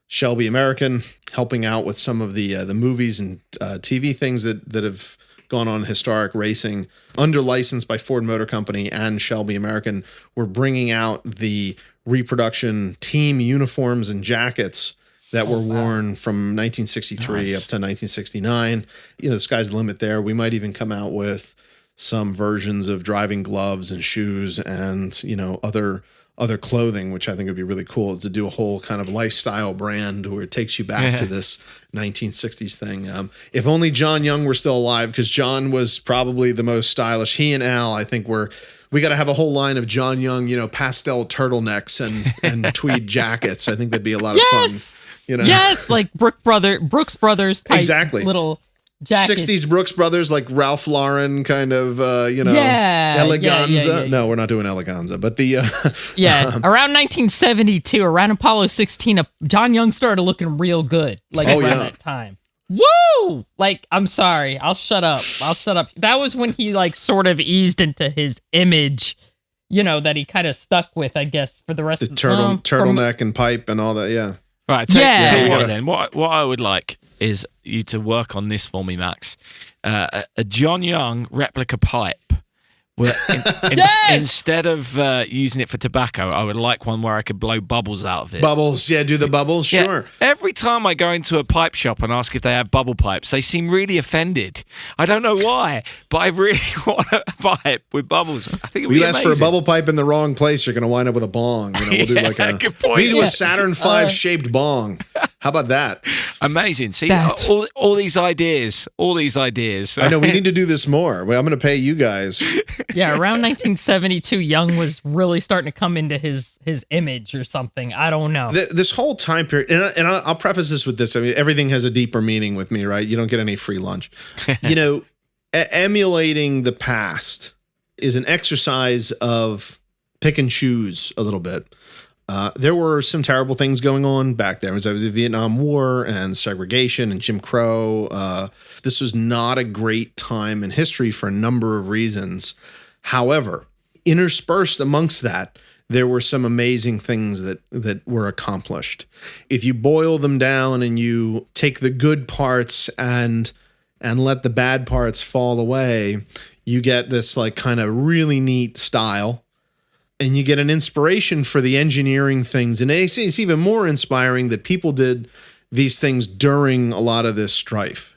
Speaker 5: Shelby American, helping out with some of the movies and TV things that have gone on historic racing. Under license by Ford Motor Company and Shelby American, we're bringing out the reproduction team uniforms and jackets that were worn from 1963 up to 1969. The sky's the limit there. We might even come out with some versions of driving gloves and shoes and, other clothing, which I think would be really cool, is to do a whole kind of lifestyle brand where it takes you back to this 1960s thing. If only John Young were still alive, because John was probably the most stylish. He and Al, I think, we got to have a whole line of John Young, pastel turtlenecks and tweed jackets. I think that'd be a lot of fun.
Speaker 1: Yes, like Brooks Brothers type
Speaker 5: exactly.
Speaker 1: little jackets.
Speaker 5: 60s Brooks Brothers, like Ralph Lauren kind of, eleganza.
Speaker 1: Yeah.
Speaker 5: No, we're not doing eleganza, but the...
Speaker 1: around 1972, around Apollo 16, John Young started looking real good, around that time. Woo! I'm sorry. I'll shut up. That was when he, sort of eased into his image, that he kind of stuck with, I guess, for the rest of the
Speaker 5: turtleneck and pipe and all that, yeah.
Speaker 2: Right, tell you what then. What I would like is you to work on this for me, Max. A John Young replica pipe. Where instead of using it for tobacco, I would like one where I could blow bubbles out of it.
Speaker 5: Bubbles, do the bubbles, sure.
Speaker 2: Every time I go into a pipe shop and ask if they have bubble pipes, they seem really offended. I don't know why, but I really want a pipe with bubbles. I think it would be amazing.
Speaker 5: You ask for a bubble pipe in the wrong place, you're going to wind up with a bong. We'll do
Speaker 2: good point.
Speaker 5: We do a Saturn V shaped bong. How about that?
Speaker 2: Amazing. See, all these ideas. Right?
Speaker 5: I know, we need to do this more. Well, I'm going to pay you guys.
Speaker 1: Yeah, around 1972, Young was really starting to come into his image or something. I don't know.
Speaker 5: This whole time period, and I'll preface this with this. I mean, everything has a deeper meaning with me, right? You don't get any free lunch. Emulating the past is an exercise of pick and choose a little bit. There were some terrible things going on back there. It was the Vietnam War and segregation and Jim Crow. This was not a great time in history for a number of reasons. However, interspersed amongst that, there were some amazing things that were accomplished. If you boil them down and you take the good parts and let the bad parts fall away, you get this kind of really neat style. And you get an inspiration for the engineering things. And it's even more inspiring that people did these things during a lot of this strife.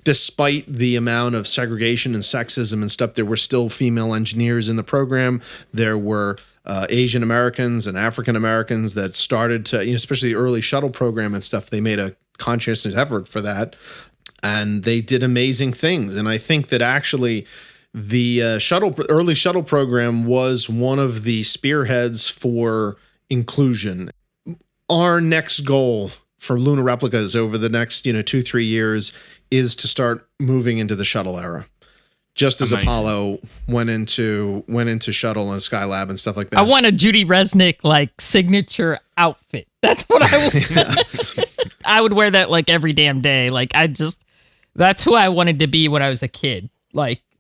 Speaker 5: Despite the amount of segregation and sexism and stuff, there were still female engineers in the program. There were Asian Americans and African Americans that started to, especially the early shuttle program and stuff, they made a conscientious effort for that. And they did amazing things. And I think that actually the early shuttle program was one of the spearheads for inclusion. Our next goal for Luna Replicas over the next 2-3 years is to start moving into the shuttle era. Just as amazing. Apollo went into shuttle and Skylab and stuff like that.
Speaker 1: I want a Judy Resnick signature outfit. That's what I would. I would wear that every damn day. That's who I wanted to be when I was a kid.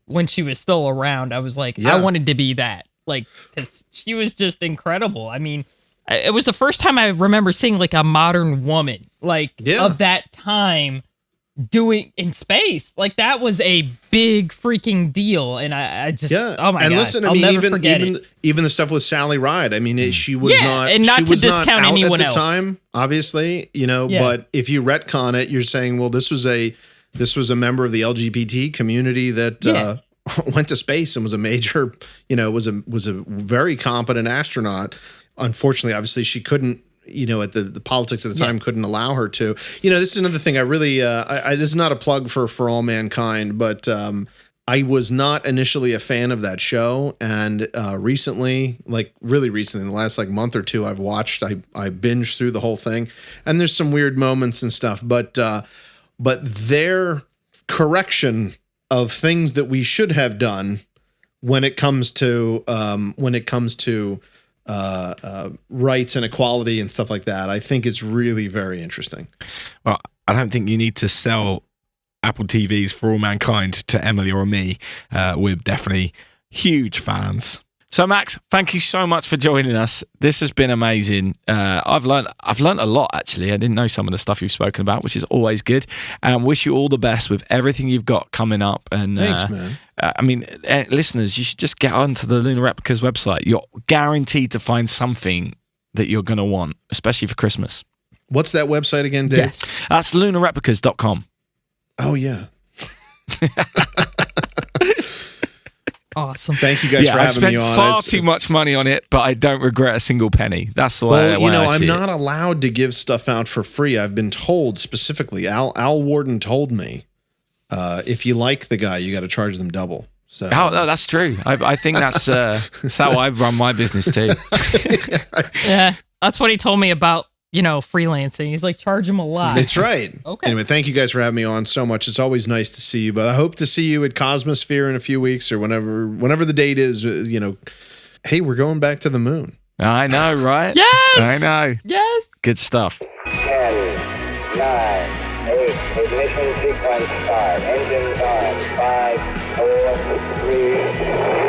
Speaker 1: When she was still around, I was I wanted to be that. Because she was just incredible. I mean, it was the first time I remember seeing like a modern woman of that time doing in space. Like that was a big freaking deal, and I just oh my god!
Speaker 5: Listen,
Speaker 1: I'll never forget it.
Speaker 5: Even the stuff with Sally Ride. I mean, she was not,
Speaker 1: and not
Speaker 5: she
Speaker 1: to
Speaker 5: was
Speaker 1: discount
Speaker 5: not out
Speaker 1: anyone
Speaker 5: at the
Speaker 1: else.
Speaker 5: time, obviously, But if you retcon it, you're saying, well, this was a member of the LGBT community that went to space and was a major, was a very competent astronaut. Unfortunately, obviously, she couldn't. At the politics at the time couldn't allow her to. This is another thing I really, this is not a plug for All Mankind, but I was not initially a fan of that show. And recently, really recently, in the last month or two, I binged through the whole thing. And there's some weird moments and stuff, but their correction of things that we should have done when it comes to rights and equality and stuff like that, I think it's really very interesting.
Speaker 2: Well, I don't think you need to sell Apple TVs for All Mankind to Emily or me. We're definitely huge fans. So, Max, thank you so much for joining us. This has been amazing. I've learned a lot, actually. I didn't know some of the stuff you've spoken about, which is always good. And wish you all the best with everything you've got coming up. And
Speaker 5: thanks, man.
Speaker 2: Listeners, you should just get onto the Luna Replicas website. You're guaranteed to find something that you're going to want, especially for Christmas.
Speaker 5: What's that website again, Dave?
Speaker 2: Yes. That's lunareplicas.com.
Speaker 5: Oh, yeah.
Speaker 1: Awesome.
Speaker 5: Thank you guys for having me on.
Speaker 2: I spent far too much money on it, but I don't regret a single penny. That's why.
Speaker 5: I'm not allowed to give stuff out for free. I've been told specifically. Al Worden told me, if you like the guy, you got to charge them double. So.
Speaker 2: Oh no, that's true. I think that's how I run my business too.
Speaker 1: Yeah, that's what he told me about. Freelancing. He's like, charge him a lot.
Speaker 5: That's right.
Speaker 1: Okay.
Speaker 5: Anyway, thank you guys for having me on so much. It's always nice to see you, but I hope to see you at Cosmosphere in a few weeks or whenever the date is, hey, we're going back to the moon.
Speaker 2: I know, right?
Speaker 1: Yes!
Speaker 2: I know.
Speaker 1: Yes!
Speaker 2: Good stuff.
Speaker 3: 10, 9, 8, ignition sequence start. Engines on. 5, 4, 3, 1.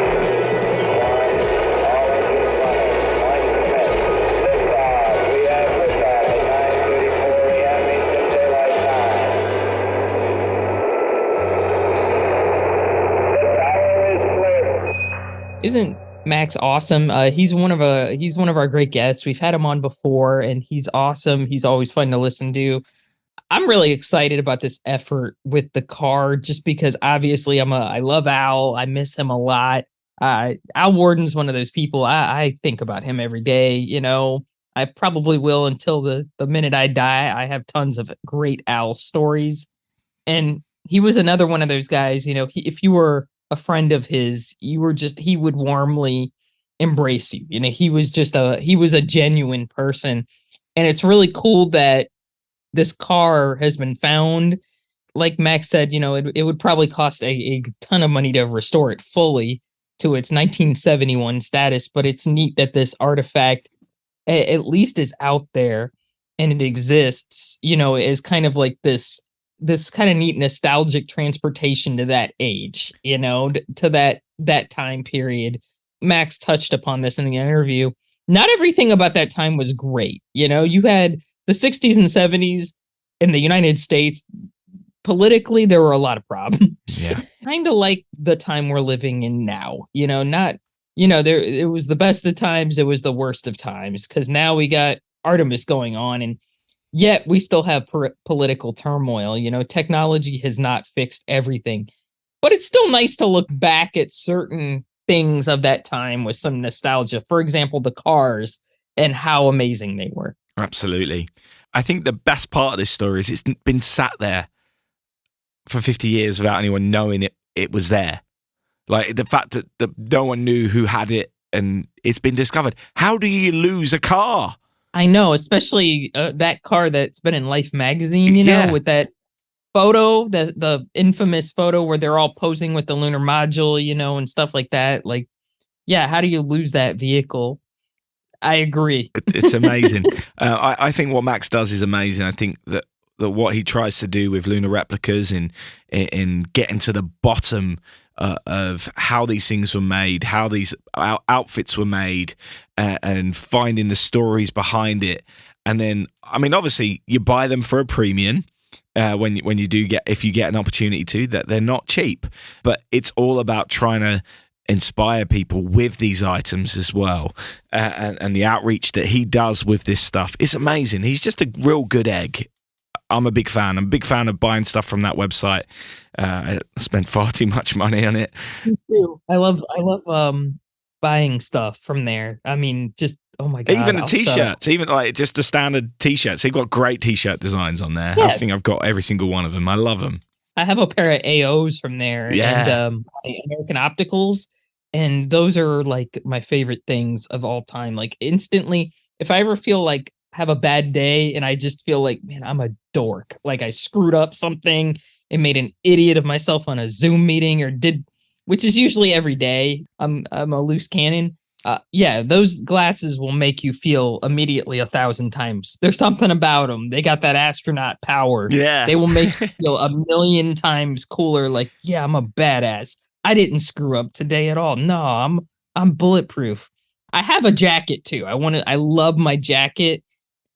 Speaker 3: All engines running. 1 minute. Liftoff. We have liftoff at 9:34 a.m. Eastern Daylight Time. The tower is clear.
Speaker 1: Isn't Max awesome? He's one of our great guests. We've had him on before, and he's awesome. He's always fun to listen to. I'm really excited about this effort with the car, just because obviously I love Al. I miss him a lot. Al Worden's one of those people. I think about him every day. I probably will until the minute I die. I have tons of great Al stories, and he was another one of those guys. If you were a friend of his, he would warmly embrace you. He was a genuine person. And it's really cool that this car has been found. Like Max said, it would probably cost a ton of money to restore it fully to its 1971 status, but it's neat that this artifact at least is out there and it exists, as kind of like this kind of neat nostalgic transportation to that age, to that time period. Max touched upon this in the interview. Not everything about that time was great. You had the 60s and 70s in the United States. Politically, there were a lot of problems.
Speaker 2: Yeah.
Speaker 1: Kind of like the time we're living in now. It was the best of times. It was the worst of times, because now we got Artemis going on, and yet we still have political turmoil. Technology has not fixed everything, but it's still nice to look back at certain things of that time with some nostalgia. For example, the cars and how amazing they were.
Speaker 2: Absolutely. I think the best part of this story is it's been sat there for 50 years without anyone knowing it was there. Like the fact that no one knew who had it and it's been discovered. How do you lose a car?
Speaker 1: I know, especially that car that's been in Life magazine, with that photo, the infamous photo where they're all posing with the lunar module, and stuff like that. Like, yeah, how do you lose that vehicle? I agree.
Speaker 2: It's amazing. I think what Max does is amazing. I think that what he tries to do with Luna Replicas in getting to the bottom of how these things were made, how these outfits were made, and finding the stories behind it. And then, I mean, obviously, you buy them for a premium. When you do if you get an opportunity to, that they're not cheap, but it's all about trying to inspire people with these items as well, and the outreach that he does with this stuff is amazing. He's just a real good egg. I'm a big fan. I'm a big fan of buying stuff from that website. I spend far too much money on it.
Speaker 1: Me too. I love buying stuff from there. I mean, just oh my god!
Speaker 2: Even the t-shirts, even like just the standard t-shirts. They've got great t-shirt designs on there. Yeah. I think I've got every single one of them. I love them.
Speaker 1: I have a pair of AOs from there, and American Opticals, and those are like my favorite things of all time. Like instantly, if I ever feel like have a bad day and I just feel like, man, I'm a dork. Like I screwed up something and made an idiot of myself on a Zoom meeting which is usually every day. I'm a loose cannon. Those glasses will make you feel immediately 1,000 times. There's something about them. They got that astronaut power.
Speaker 2: Yeah.
Speaker 1: They will make you feel 1,000,000 times cooler. Like, yeah, I'm a badass. I didn't screw up today at all. No, I'm bulletproof. I have a jacket too. I love my jacket.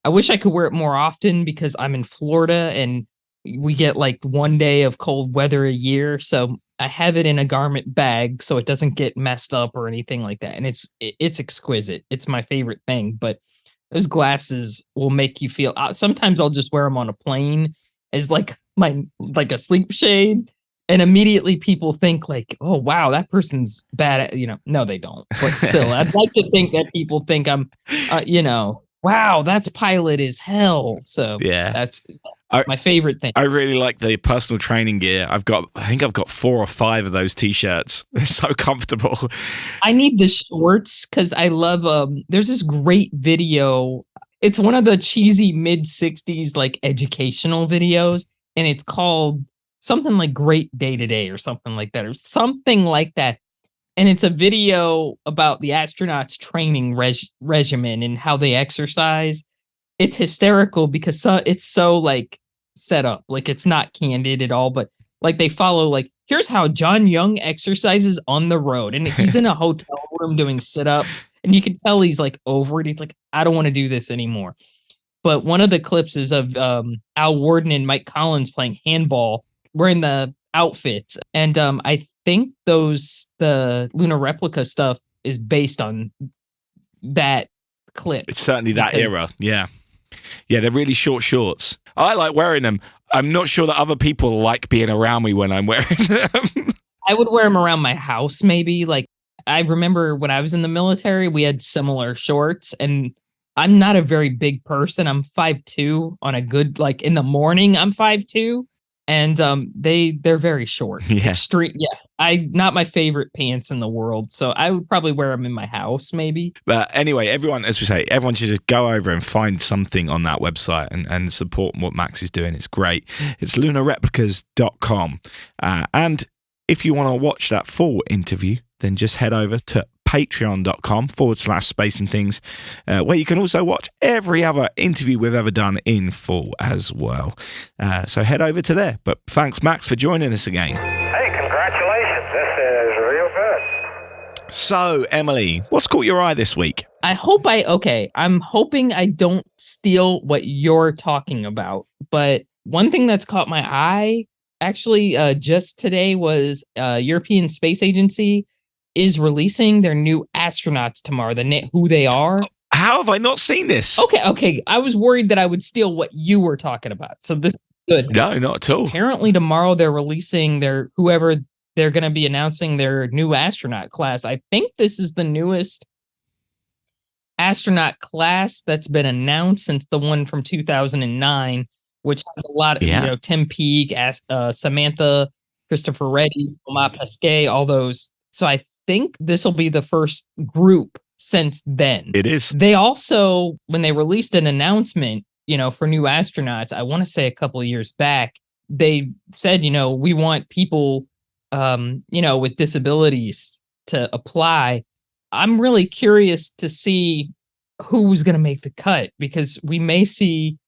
Speaker 1: I wish I could wear it more often because I'm in Florida and we get like 1 day of cold weather a year. So I have it in a garment bag so it doesn't get messed up or anything like that. And it's exquisite. It's my favorite thing. But those glasses will make you feel. Sometimes I'll just wear them on a plane as like a sleep shade, and immediately people think like, oh wow, that person's bad. No, they don't. But still, I'd like to think that people think I'm, wow, that's pilot as hell. So
Speaker 2: yeah,
Speaker 1: that's my favorite thing.
Speaker 2: I really like the personal training gear. I think I've got 4 or 5 of those t-shirts. They're so comfortable.
Speaker 1: I need the shorts because I love there's this great video. It's one of the cheesy mid-60s like educational videos, and it's called something like Great Day Today or something like that, or something like that. And it's a video about the astronauts training regimen and how they exercise. It's hysterical because it's so like set up, like it's not candid at all, but like they follow like, here's how John Young exercises on the road. And he's in a hotel room doing sit-ups, and you can tell he's like over it. He's like, I don't want to do this anymore. But one of the clips is of Al Worden and Mike Collins playing handball, wearing the outfits. And I think the Luna Replica stuff is based on that clip.
Speaker 2: It's certainly that era. Yeah. Yeah, they're really short shorts. I like wearing them. I'm not sure that other people like being around me when I'm wearing them.
Speaker 1: I would wear them around my house, maybe. Like, I remember when I was in the military, we had similar shorts, and I'm not a very big person. I'm 5'2" on a good, like in the morning, I'm 5'2", and they're very short.
Speaker 2: Yeah.
Speaker 1: Extreme. Yeah. Not my favorite pants in the world. So I would probably wear them in my house, maybe.
Speaker 2: But anyway, everyone should just go over and find something on that website and support what Max is doing. It's great. It's lunareplicas.com. And if you want to watch that full interview, then just head over to patreon.com/space and things, where you can also watch every other interview we've ever done in full as well. So head over to there. But thanks, Max, for joining us again.
Speaker 3: Hey, congratulations. This is real good.
Speaker 2: So, Emily, what's caught your eye this week?
Speaker 1: I'm hoping I don't steal what you're talking about. But one thing that's caught my eye, actually, just today was European Space Agency is releasing their new astronauts tomorrow, who they are.
Speaker 2: How have I not seen this?
Speaker 1: Okay. I was worried that I would steal what you were talking about. So this is good.
Speaker 2: No, not at all.
Speaker 1: Apparently tomorrow they're releasing whoever they're going to be announcing their new astronaut class. I think this is the newest astronaut class that's been announced since the one from 2009, which has a lot of, Tim Peake, Samantha, Christopher Reddy, Thomas Pesquet, all those. So I think this will be the first group since then.
Speaker 2: It is.
Speaker 1: They also, when they released an announcement, for new astronauts, I want to say a couple of years back, they said, we want people, with disabilities to apply. I'm really curious to see who's going to make the cut, because we may see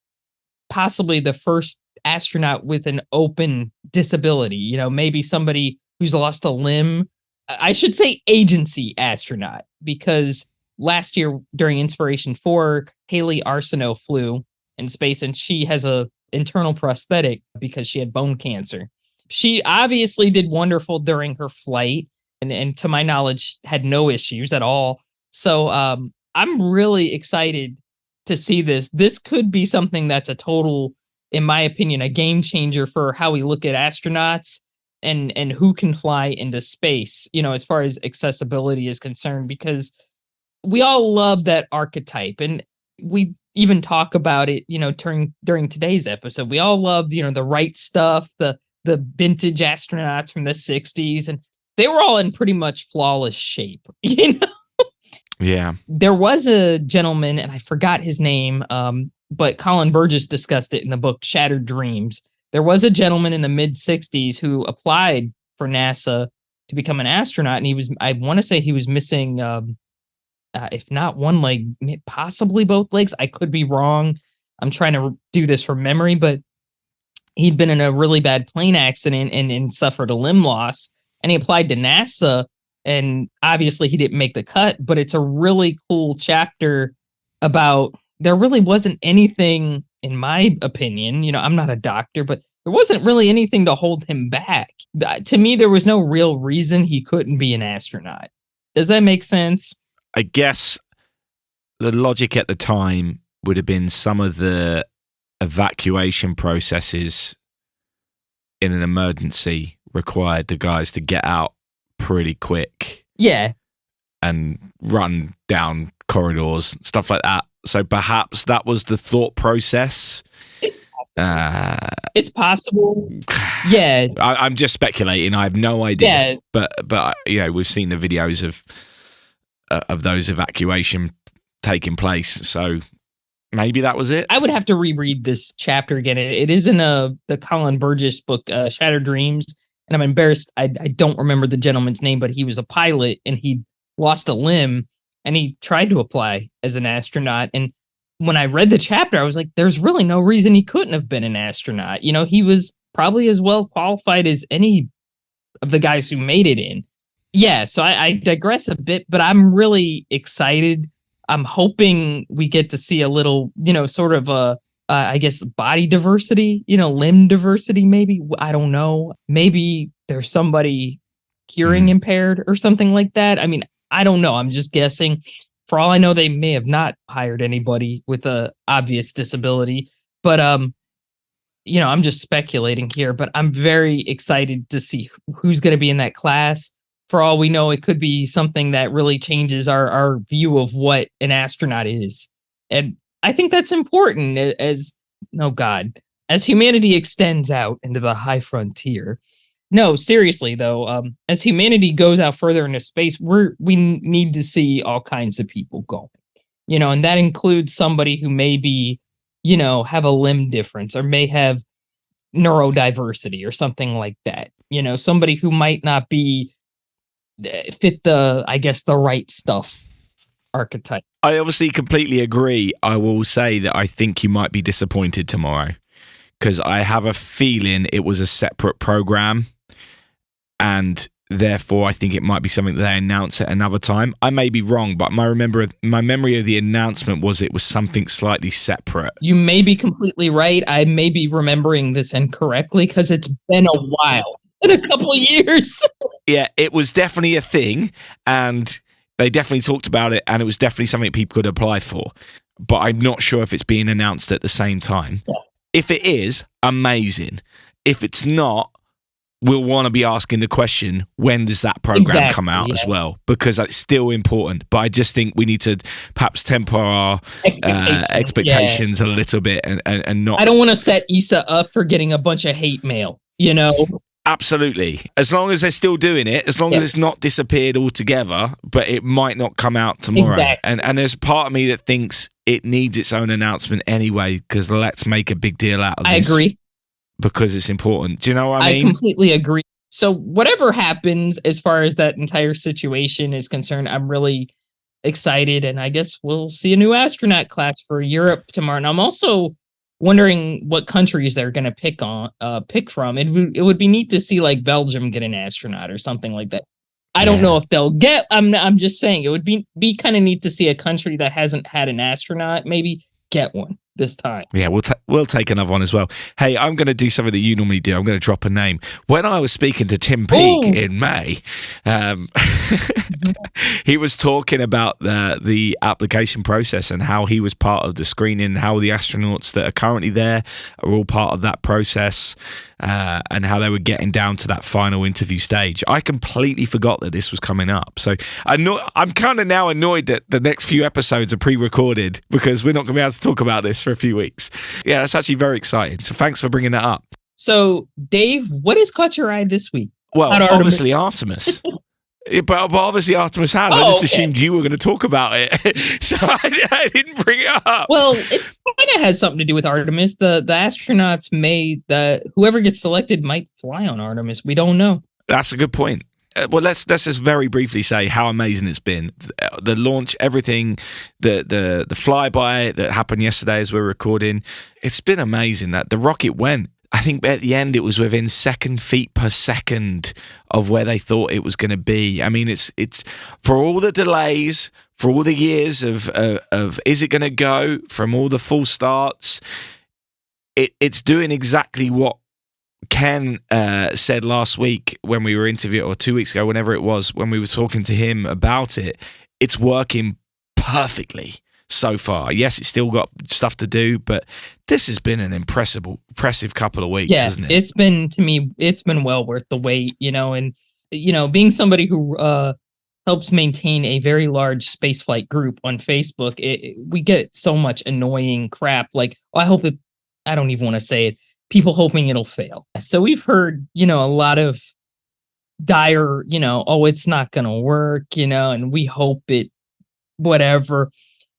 Speaker 1: possibly the first astronaut with an open disability, maybe somebody who's lost a limb. I should say agency astronaut, because last year during Inspiration 4, Haley Arsenault flew in space, and she has a internal prosthetic because she had bone cancer. She obviously did wonderful during her flight, and to my knowledge, had no issues at all. So I'm really excited to see this. This could be something that's a total, in my opinion, a game changer for how we look at astronauts and who can fly into space, as far as accessibility is concerned, because we all love that archetype. And we even talk about it, during today's episode. We all love, the right stuff, the vintage astronauts from the 60s, and they were all in pretty much flawless shape,
Speaker 2: Yeah.
Speaker 1: There was a gentleman, and I forgot his name, but Colin Burgess discussed it in the book Shattered Dreams. There was a gentleman in the mid-60s who applied for NASA to become an astronaut, and I want to say he was missing, if not one leg, possibly both legs. I could be wrong. I'm trying to do this from memory, but he'd been in a really bad plane accident and suffered a limb loss, and he applied to NASA, and obviously he didn't make the cut, but it's a really cool chapter about, there really wasn't anything, in my opinion, I'm not a doctor, but there wasn't really anything to hold him back. To me, there was no real reason he couldn't be an astronaut. Does that make sense?
Speaker 2: I guess the logic at the time would have been some of the evacuation processes in an emergency required the guys to get out pretty quick.
Speaker 1: Yeah.
Speaker 2: And run down corridors, stuff like that. So perhaps that was the thought process.
Speaker 1: It's possible. Yeah.
Speaker 2: I'm just speculating. I have no idea.
Speaker 1: Yeah.
Speaker 2: But we've seen the videos of those evacuation taking place. So maybe that was it.
Speaker 1: I would have to reread this chapter again. It is in the Colin Burgess book, Shattered Dreams. And I'm embarrassed. I don't remember the gentleman's name, but he was a pilot and he lost a limb and he tried to apply as an astronaut. And when I read the chapter, I was like, there's really no reason he couldn't have been an astronaut. He was probably as well qualified as any of the guys who made it in. Yeah, so I digress a bit, but I'm really excited. I'm hoping we get to see a little, sort of I guess body diversity, limb diversity, maybe. I don't know. Maybe there's somebody hearing impaired or something like that. I mean, I don't know. I'm just guessing. For all I know, they may have not hired anybody with a obvious disability, but I'm just speculating here, but I'm very excited to see who's going to be in that class. For all we know, it could be something that really changes our view of what an astronaut is. And I think that's important as humanity extends out into the high frontier. No, seriously though, as humanity goes out further into space, we need to see all kinds of people going, and that includes somebody who may be, have a limb difference or may have neurodiversity or something like that. Somebody who might not be fit the right stuff archetype.
Speaker 2: I obviously completely agree. I will say that I think you might be disappointed tomorrow because I have a feeling it was a separate program and therefore I think it might be something that they announce at another time. I may be wrong, but my memory of the announcement was it was something slightly separate.
Speaker 1: You may be completely right. I may be remembering this incorrectly because it's been a while. In a couple of years.
Speaker 2: Yeah, it was definitely a thing and they definitely talked about it and it was definitely something people could apply for. But I'm not sure if it's being announced at the same time. Yeah. If it is, amazing. If it's not, we'll want to be asking the question, when does that program come out as well? Because it's still important. But I just think we need to perhaps temper our expectations a little bit and not...
Speaker 1: I don't want to set Issa up for getting a bunch of hate mail,
Speaker 2: Absolutely. As long as they're still doing it, as long as it's not disappeared altogether, but it might not come out tomorrow. Exactly. And there's part of me that thinks it needs its own announcement anyway, because let's make a big deal out of this.
Speaker 1: I agree.
Speaker 2: Because it's important. Do you know what I mean?
Speaker 1: I completely agree. So whatever happens as far as that entire situation is concerned, I'm really excited. And I guess we'll see a new astronaut class for Europe tomorrow. And I'm also wondering what countries they're going to pick from. It would be neat to see like Belgium get an astronaut or something like that. I don't know if they'll get. I'm just saying it would be kind of neat to see a country that hasn't had an astronaut maybe get one this time.
Speaker 2: Yeah, we'll take another one as well. Hey, I'm going to do something that you normally do. I'm going to drop a name. When I was speaking to Tim Peake in May, he was talking about the application process and how he was part of the screening, how the astronauts that are currently there are all part of that process, and how they were getting down to that final interview stage. I completely forgot that this was coming up. So I'm kind of now annoyed that the next few episodes are pre-recorded because we're not going to be able to talk about this for a few weeks. Yeah, that's actually very exciting. So thanks for bringing that up.
Speaker 1: So, Dave, what has caught your eye this week?
Speaker 2: Well, obviously Artemis. But obviously Artemis has. I just assumed you were going to talk about it. So I didn't bring it up.
Speaker 1: Well, it kind of has something to do with Artemis. The astronauts whoever gets selected might fly on Artemis. We don't know.
Speaker 2: That's a good point. Well, let's just very briefly say how amazing it's been. The launch, everything, the flyby that happened yesterday as we're recording. It's been amazing that the rocket went. I think at the end it was within feet per second of where they thought it was going to be. I mean, it's for all the delays, for all the years of is it going to go, from all the full starts, it's doing exactly what Ken said last week when we were interviewed, or 2 weeks ago, whenever it was, when we were talking to him about it. It's working perfectly so far. Yes, it's still got stuff to do, but this has been an impressive couple of weeks, hasn't it?
Speaker 1: It's been well worth the wait, and being somebody who helps maintain a very large spaceflight group on Facebook, we get so much annoying crap like, I don't even want to say it, people hoping it'll fail. So we've heard, a lot of dire, it's not going to work, and we hope it, whatever.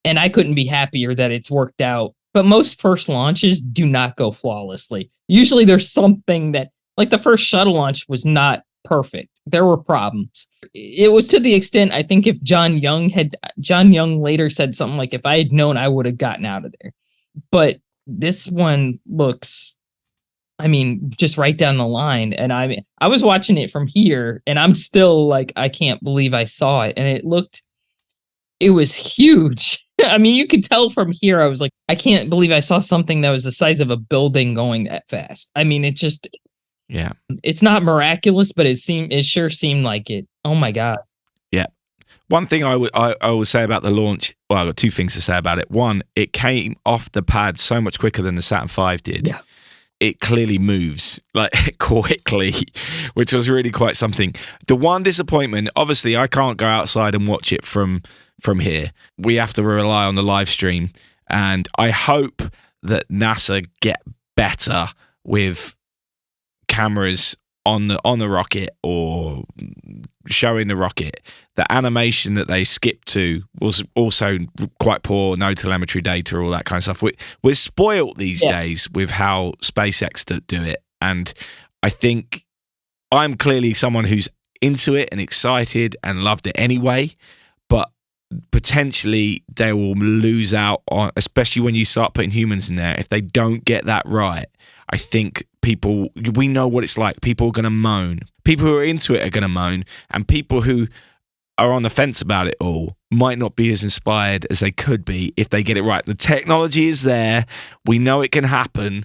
Speaker 1: And I couldn't be happier that it's worked out. But most first launches do not go flawlessly. Usually there's something that, like the first shuttle launch was not perfect. There were problems. It was to the extent, I think if John Young later said something like, if I had known, I would have gotten out of there. But this one looks, just right down the line. And I was watching it from here and I'm still like, I can't believe I saw it. And it was huge. You could tell from here, I was like, I can't believe I saw something that was the size of a building going that fast. It just,
Speaker 2: yeah,
Speaker 1: it's not miraculous, but it sure seemed like it. Oh my God.
Speaker 2: Yeah. One thing I would say about the launch, well, I've got two things to say about it. One, it came off the pad so much quicker than the Saturn V did.
Speaker 1: Yeah.
Speaker 2: It clearly moves like quickly, which was really quite something. The one disappointment, obviously, I can't go outside and watch it from here. We have to rely on the live stream, and I hope that NASA get better with cameras on the rocket or showing the rocket. The animation that they skipped to was also quite poor, no telemetry data, all that kind of stuff. We're spoiled these days with how SpaceX do it, and I think I'm clearly someone who's into it and excited and loved it anyway, but potentially they will lose out on, especially when you start putting humans in there. If they don't get that right, I think we know what it's like. People are going to moan. People who are into it are going to moan, and people who are on the fence about it all might not be as inspired as they could be if they get it right. The technology is there. We know it can happen.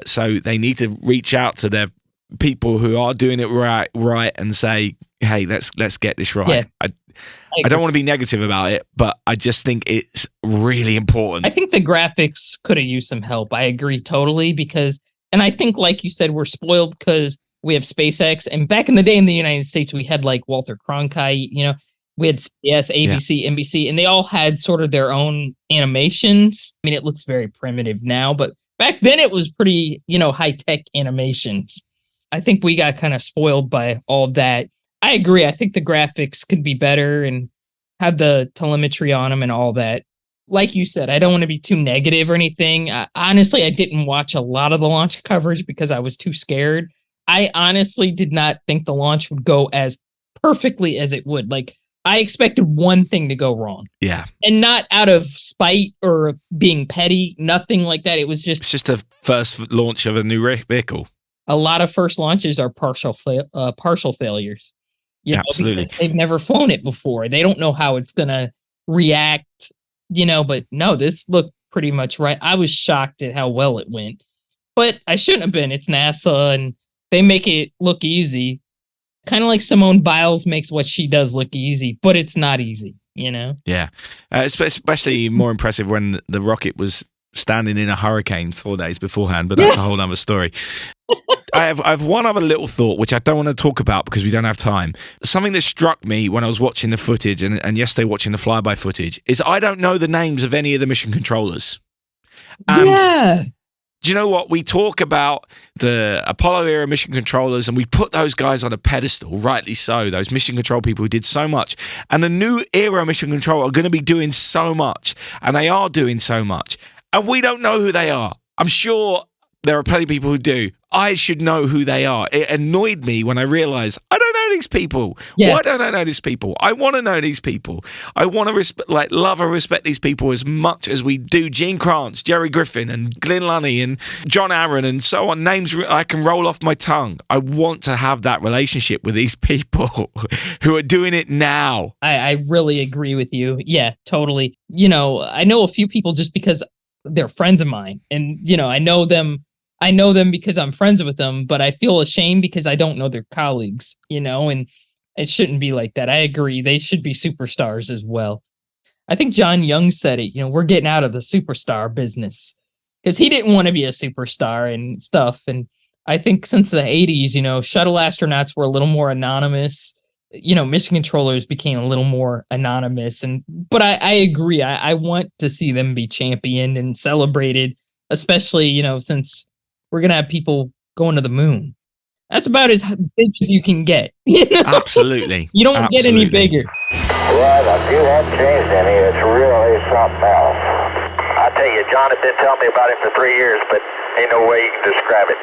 Speaker 2: So they need to reach out to their people who are doing it right and say, hey, let's get this right.
Speaker 1: Yeah.
Speaker 2: I don't want to be negative about it, but I just think it's really important.
Speaker 1: I think the graphics could have used some help. I agree totally and I think, like you said, we're spoiled because we have SpaceX. And back in the day in the United States, we had like Walter Cronkite, we had CBS, ABC, NBC, and they all had sort of their own animations. It looks very primitive now, but back then it was pretty, high-tech animations. I think we got kind of spoiled by all that. I agree. I think the graphics could be better and have the telemetry on them and all that. Like you said, I don't want to be too negative or anything. Honestly, I didn't watch a lot of the launch coverage because I was too scared. I honestly did not think the launch would go as perfectly as it would. Like, I expected one thing to go wrong.
Speaker 2: Yeah.
Speaker 1: And not out of spite or being petty, nothing like that. It was just...
Speaker 2: It's just a first launch of a new vehicle.
Speaker 1: A lot of first launches are partial failures. You know,
Speaker 2: absolutely.
Speaker 1: Because they've never flown it before. They don't know how it's going to react, you know, but no, this looked pretty much right. I was shocked at how well it went, but I shouldn't have been. It's NASA and they make it look easy. Kind of like Simone Biles makes what she does look easy, but it's not easy, you know?
Speaker 2: Yeah. Especially more impressive when the rocket was standing in a hurricane 4 days beforehand, but that's a whole other story. I have one other little thought, which I don't want to talk about because we don't have time. Something that struck me when I was watching the footage and yesterday watching the flyby footage is I don't know the names of any of the mission controllers. And do you know what? We talk about the Apollo era mission controllers and we put those guys on a pedestal, rightly so, those mission control people who did so much. And the new era mission control are going to be doing so much, and they are doing so much. And we don't know who they are. I'm sure there are plenty of people who do. I should know who they are. It annoyed me when I realized I don't know these people.
Speaker 1: Yeah.
Speaker 2: Why don't I know these people? I want to know these people. I want to love and respect these people as much as we do Gene Kranz, Jerry Griffin, and Glyn Lunny, and John Aaron, and so on. Names I can roll off my tongue. I want to have that relationship with these people who are doing it now.
Speaker 1: I really agree with you. Yeah, totally. You know, I know a few people just because they're friends of mine, and you know, I know them because I'm friends with them, but I feel ashamed because I don't know their colleagues, you know, and it shouldn't be like that. I agree. They should be superstars as well. I think John Young said it, you know, we're getting out of the superstar business because he didn't want to be a superstar and stuff. And I think since the 80s, you know, shuttle astronauts were a little more anonymous. You know, mission controllers became a little more anonymous. But I agree. I want to see them be championed and celebrated, especially, you know, since we're going to have people going to the moon. That's about as big as you can get. You know?
Speaker 2: Absolutely.
Speaker 1: You don't get any bigger.
Speaker 3: Well, if you haven't changed any, it's really something else. I tell you, John has been telling me about him for 3 years, but ain't no way you can describe it.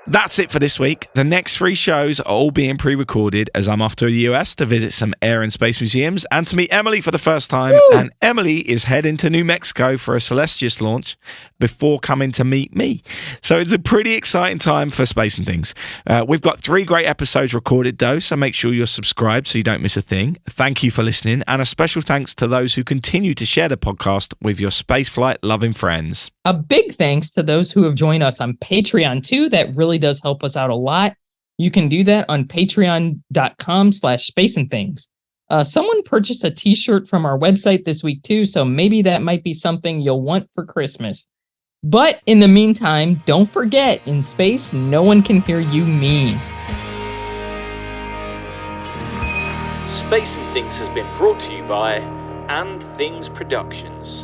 Speaker 2: That's it for this week. The next 3 shows are all being pre-recorded as I'm off to the US to visit some air and space museums and to meet Emily for the first time. Woo! And Emily is heading to New Mexico for a Celestis launch before coming to meet me. So it's a pretty exciting time for Space and Things. We've got 3 great episodes recorded though, so make sure you're subscribed so you don't miss a thing. Thank you for listening, and a special thanks to those who continue to share the podcast with your spaceflight loving friends.
Speaker 1: A big thanks to those who have joined us on Patreon too. That really does help us out a lot. You can do that on patreon.com/spaceandthings. Someone purchased a t-shirt from our website this week too, so maybe that might be something you'll want for Christmas. But in the meantime, don't forget, in space, no one can hear you mean.
Speaker 6: Space and Things has been brought to you by And Things Productions.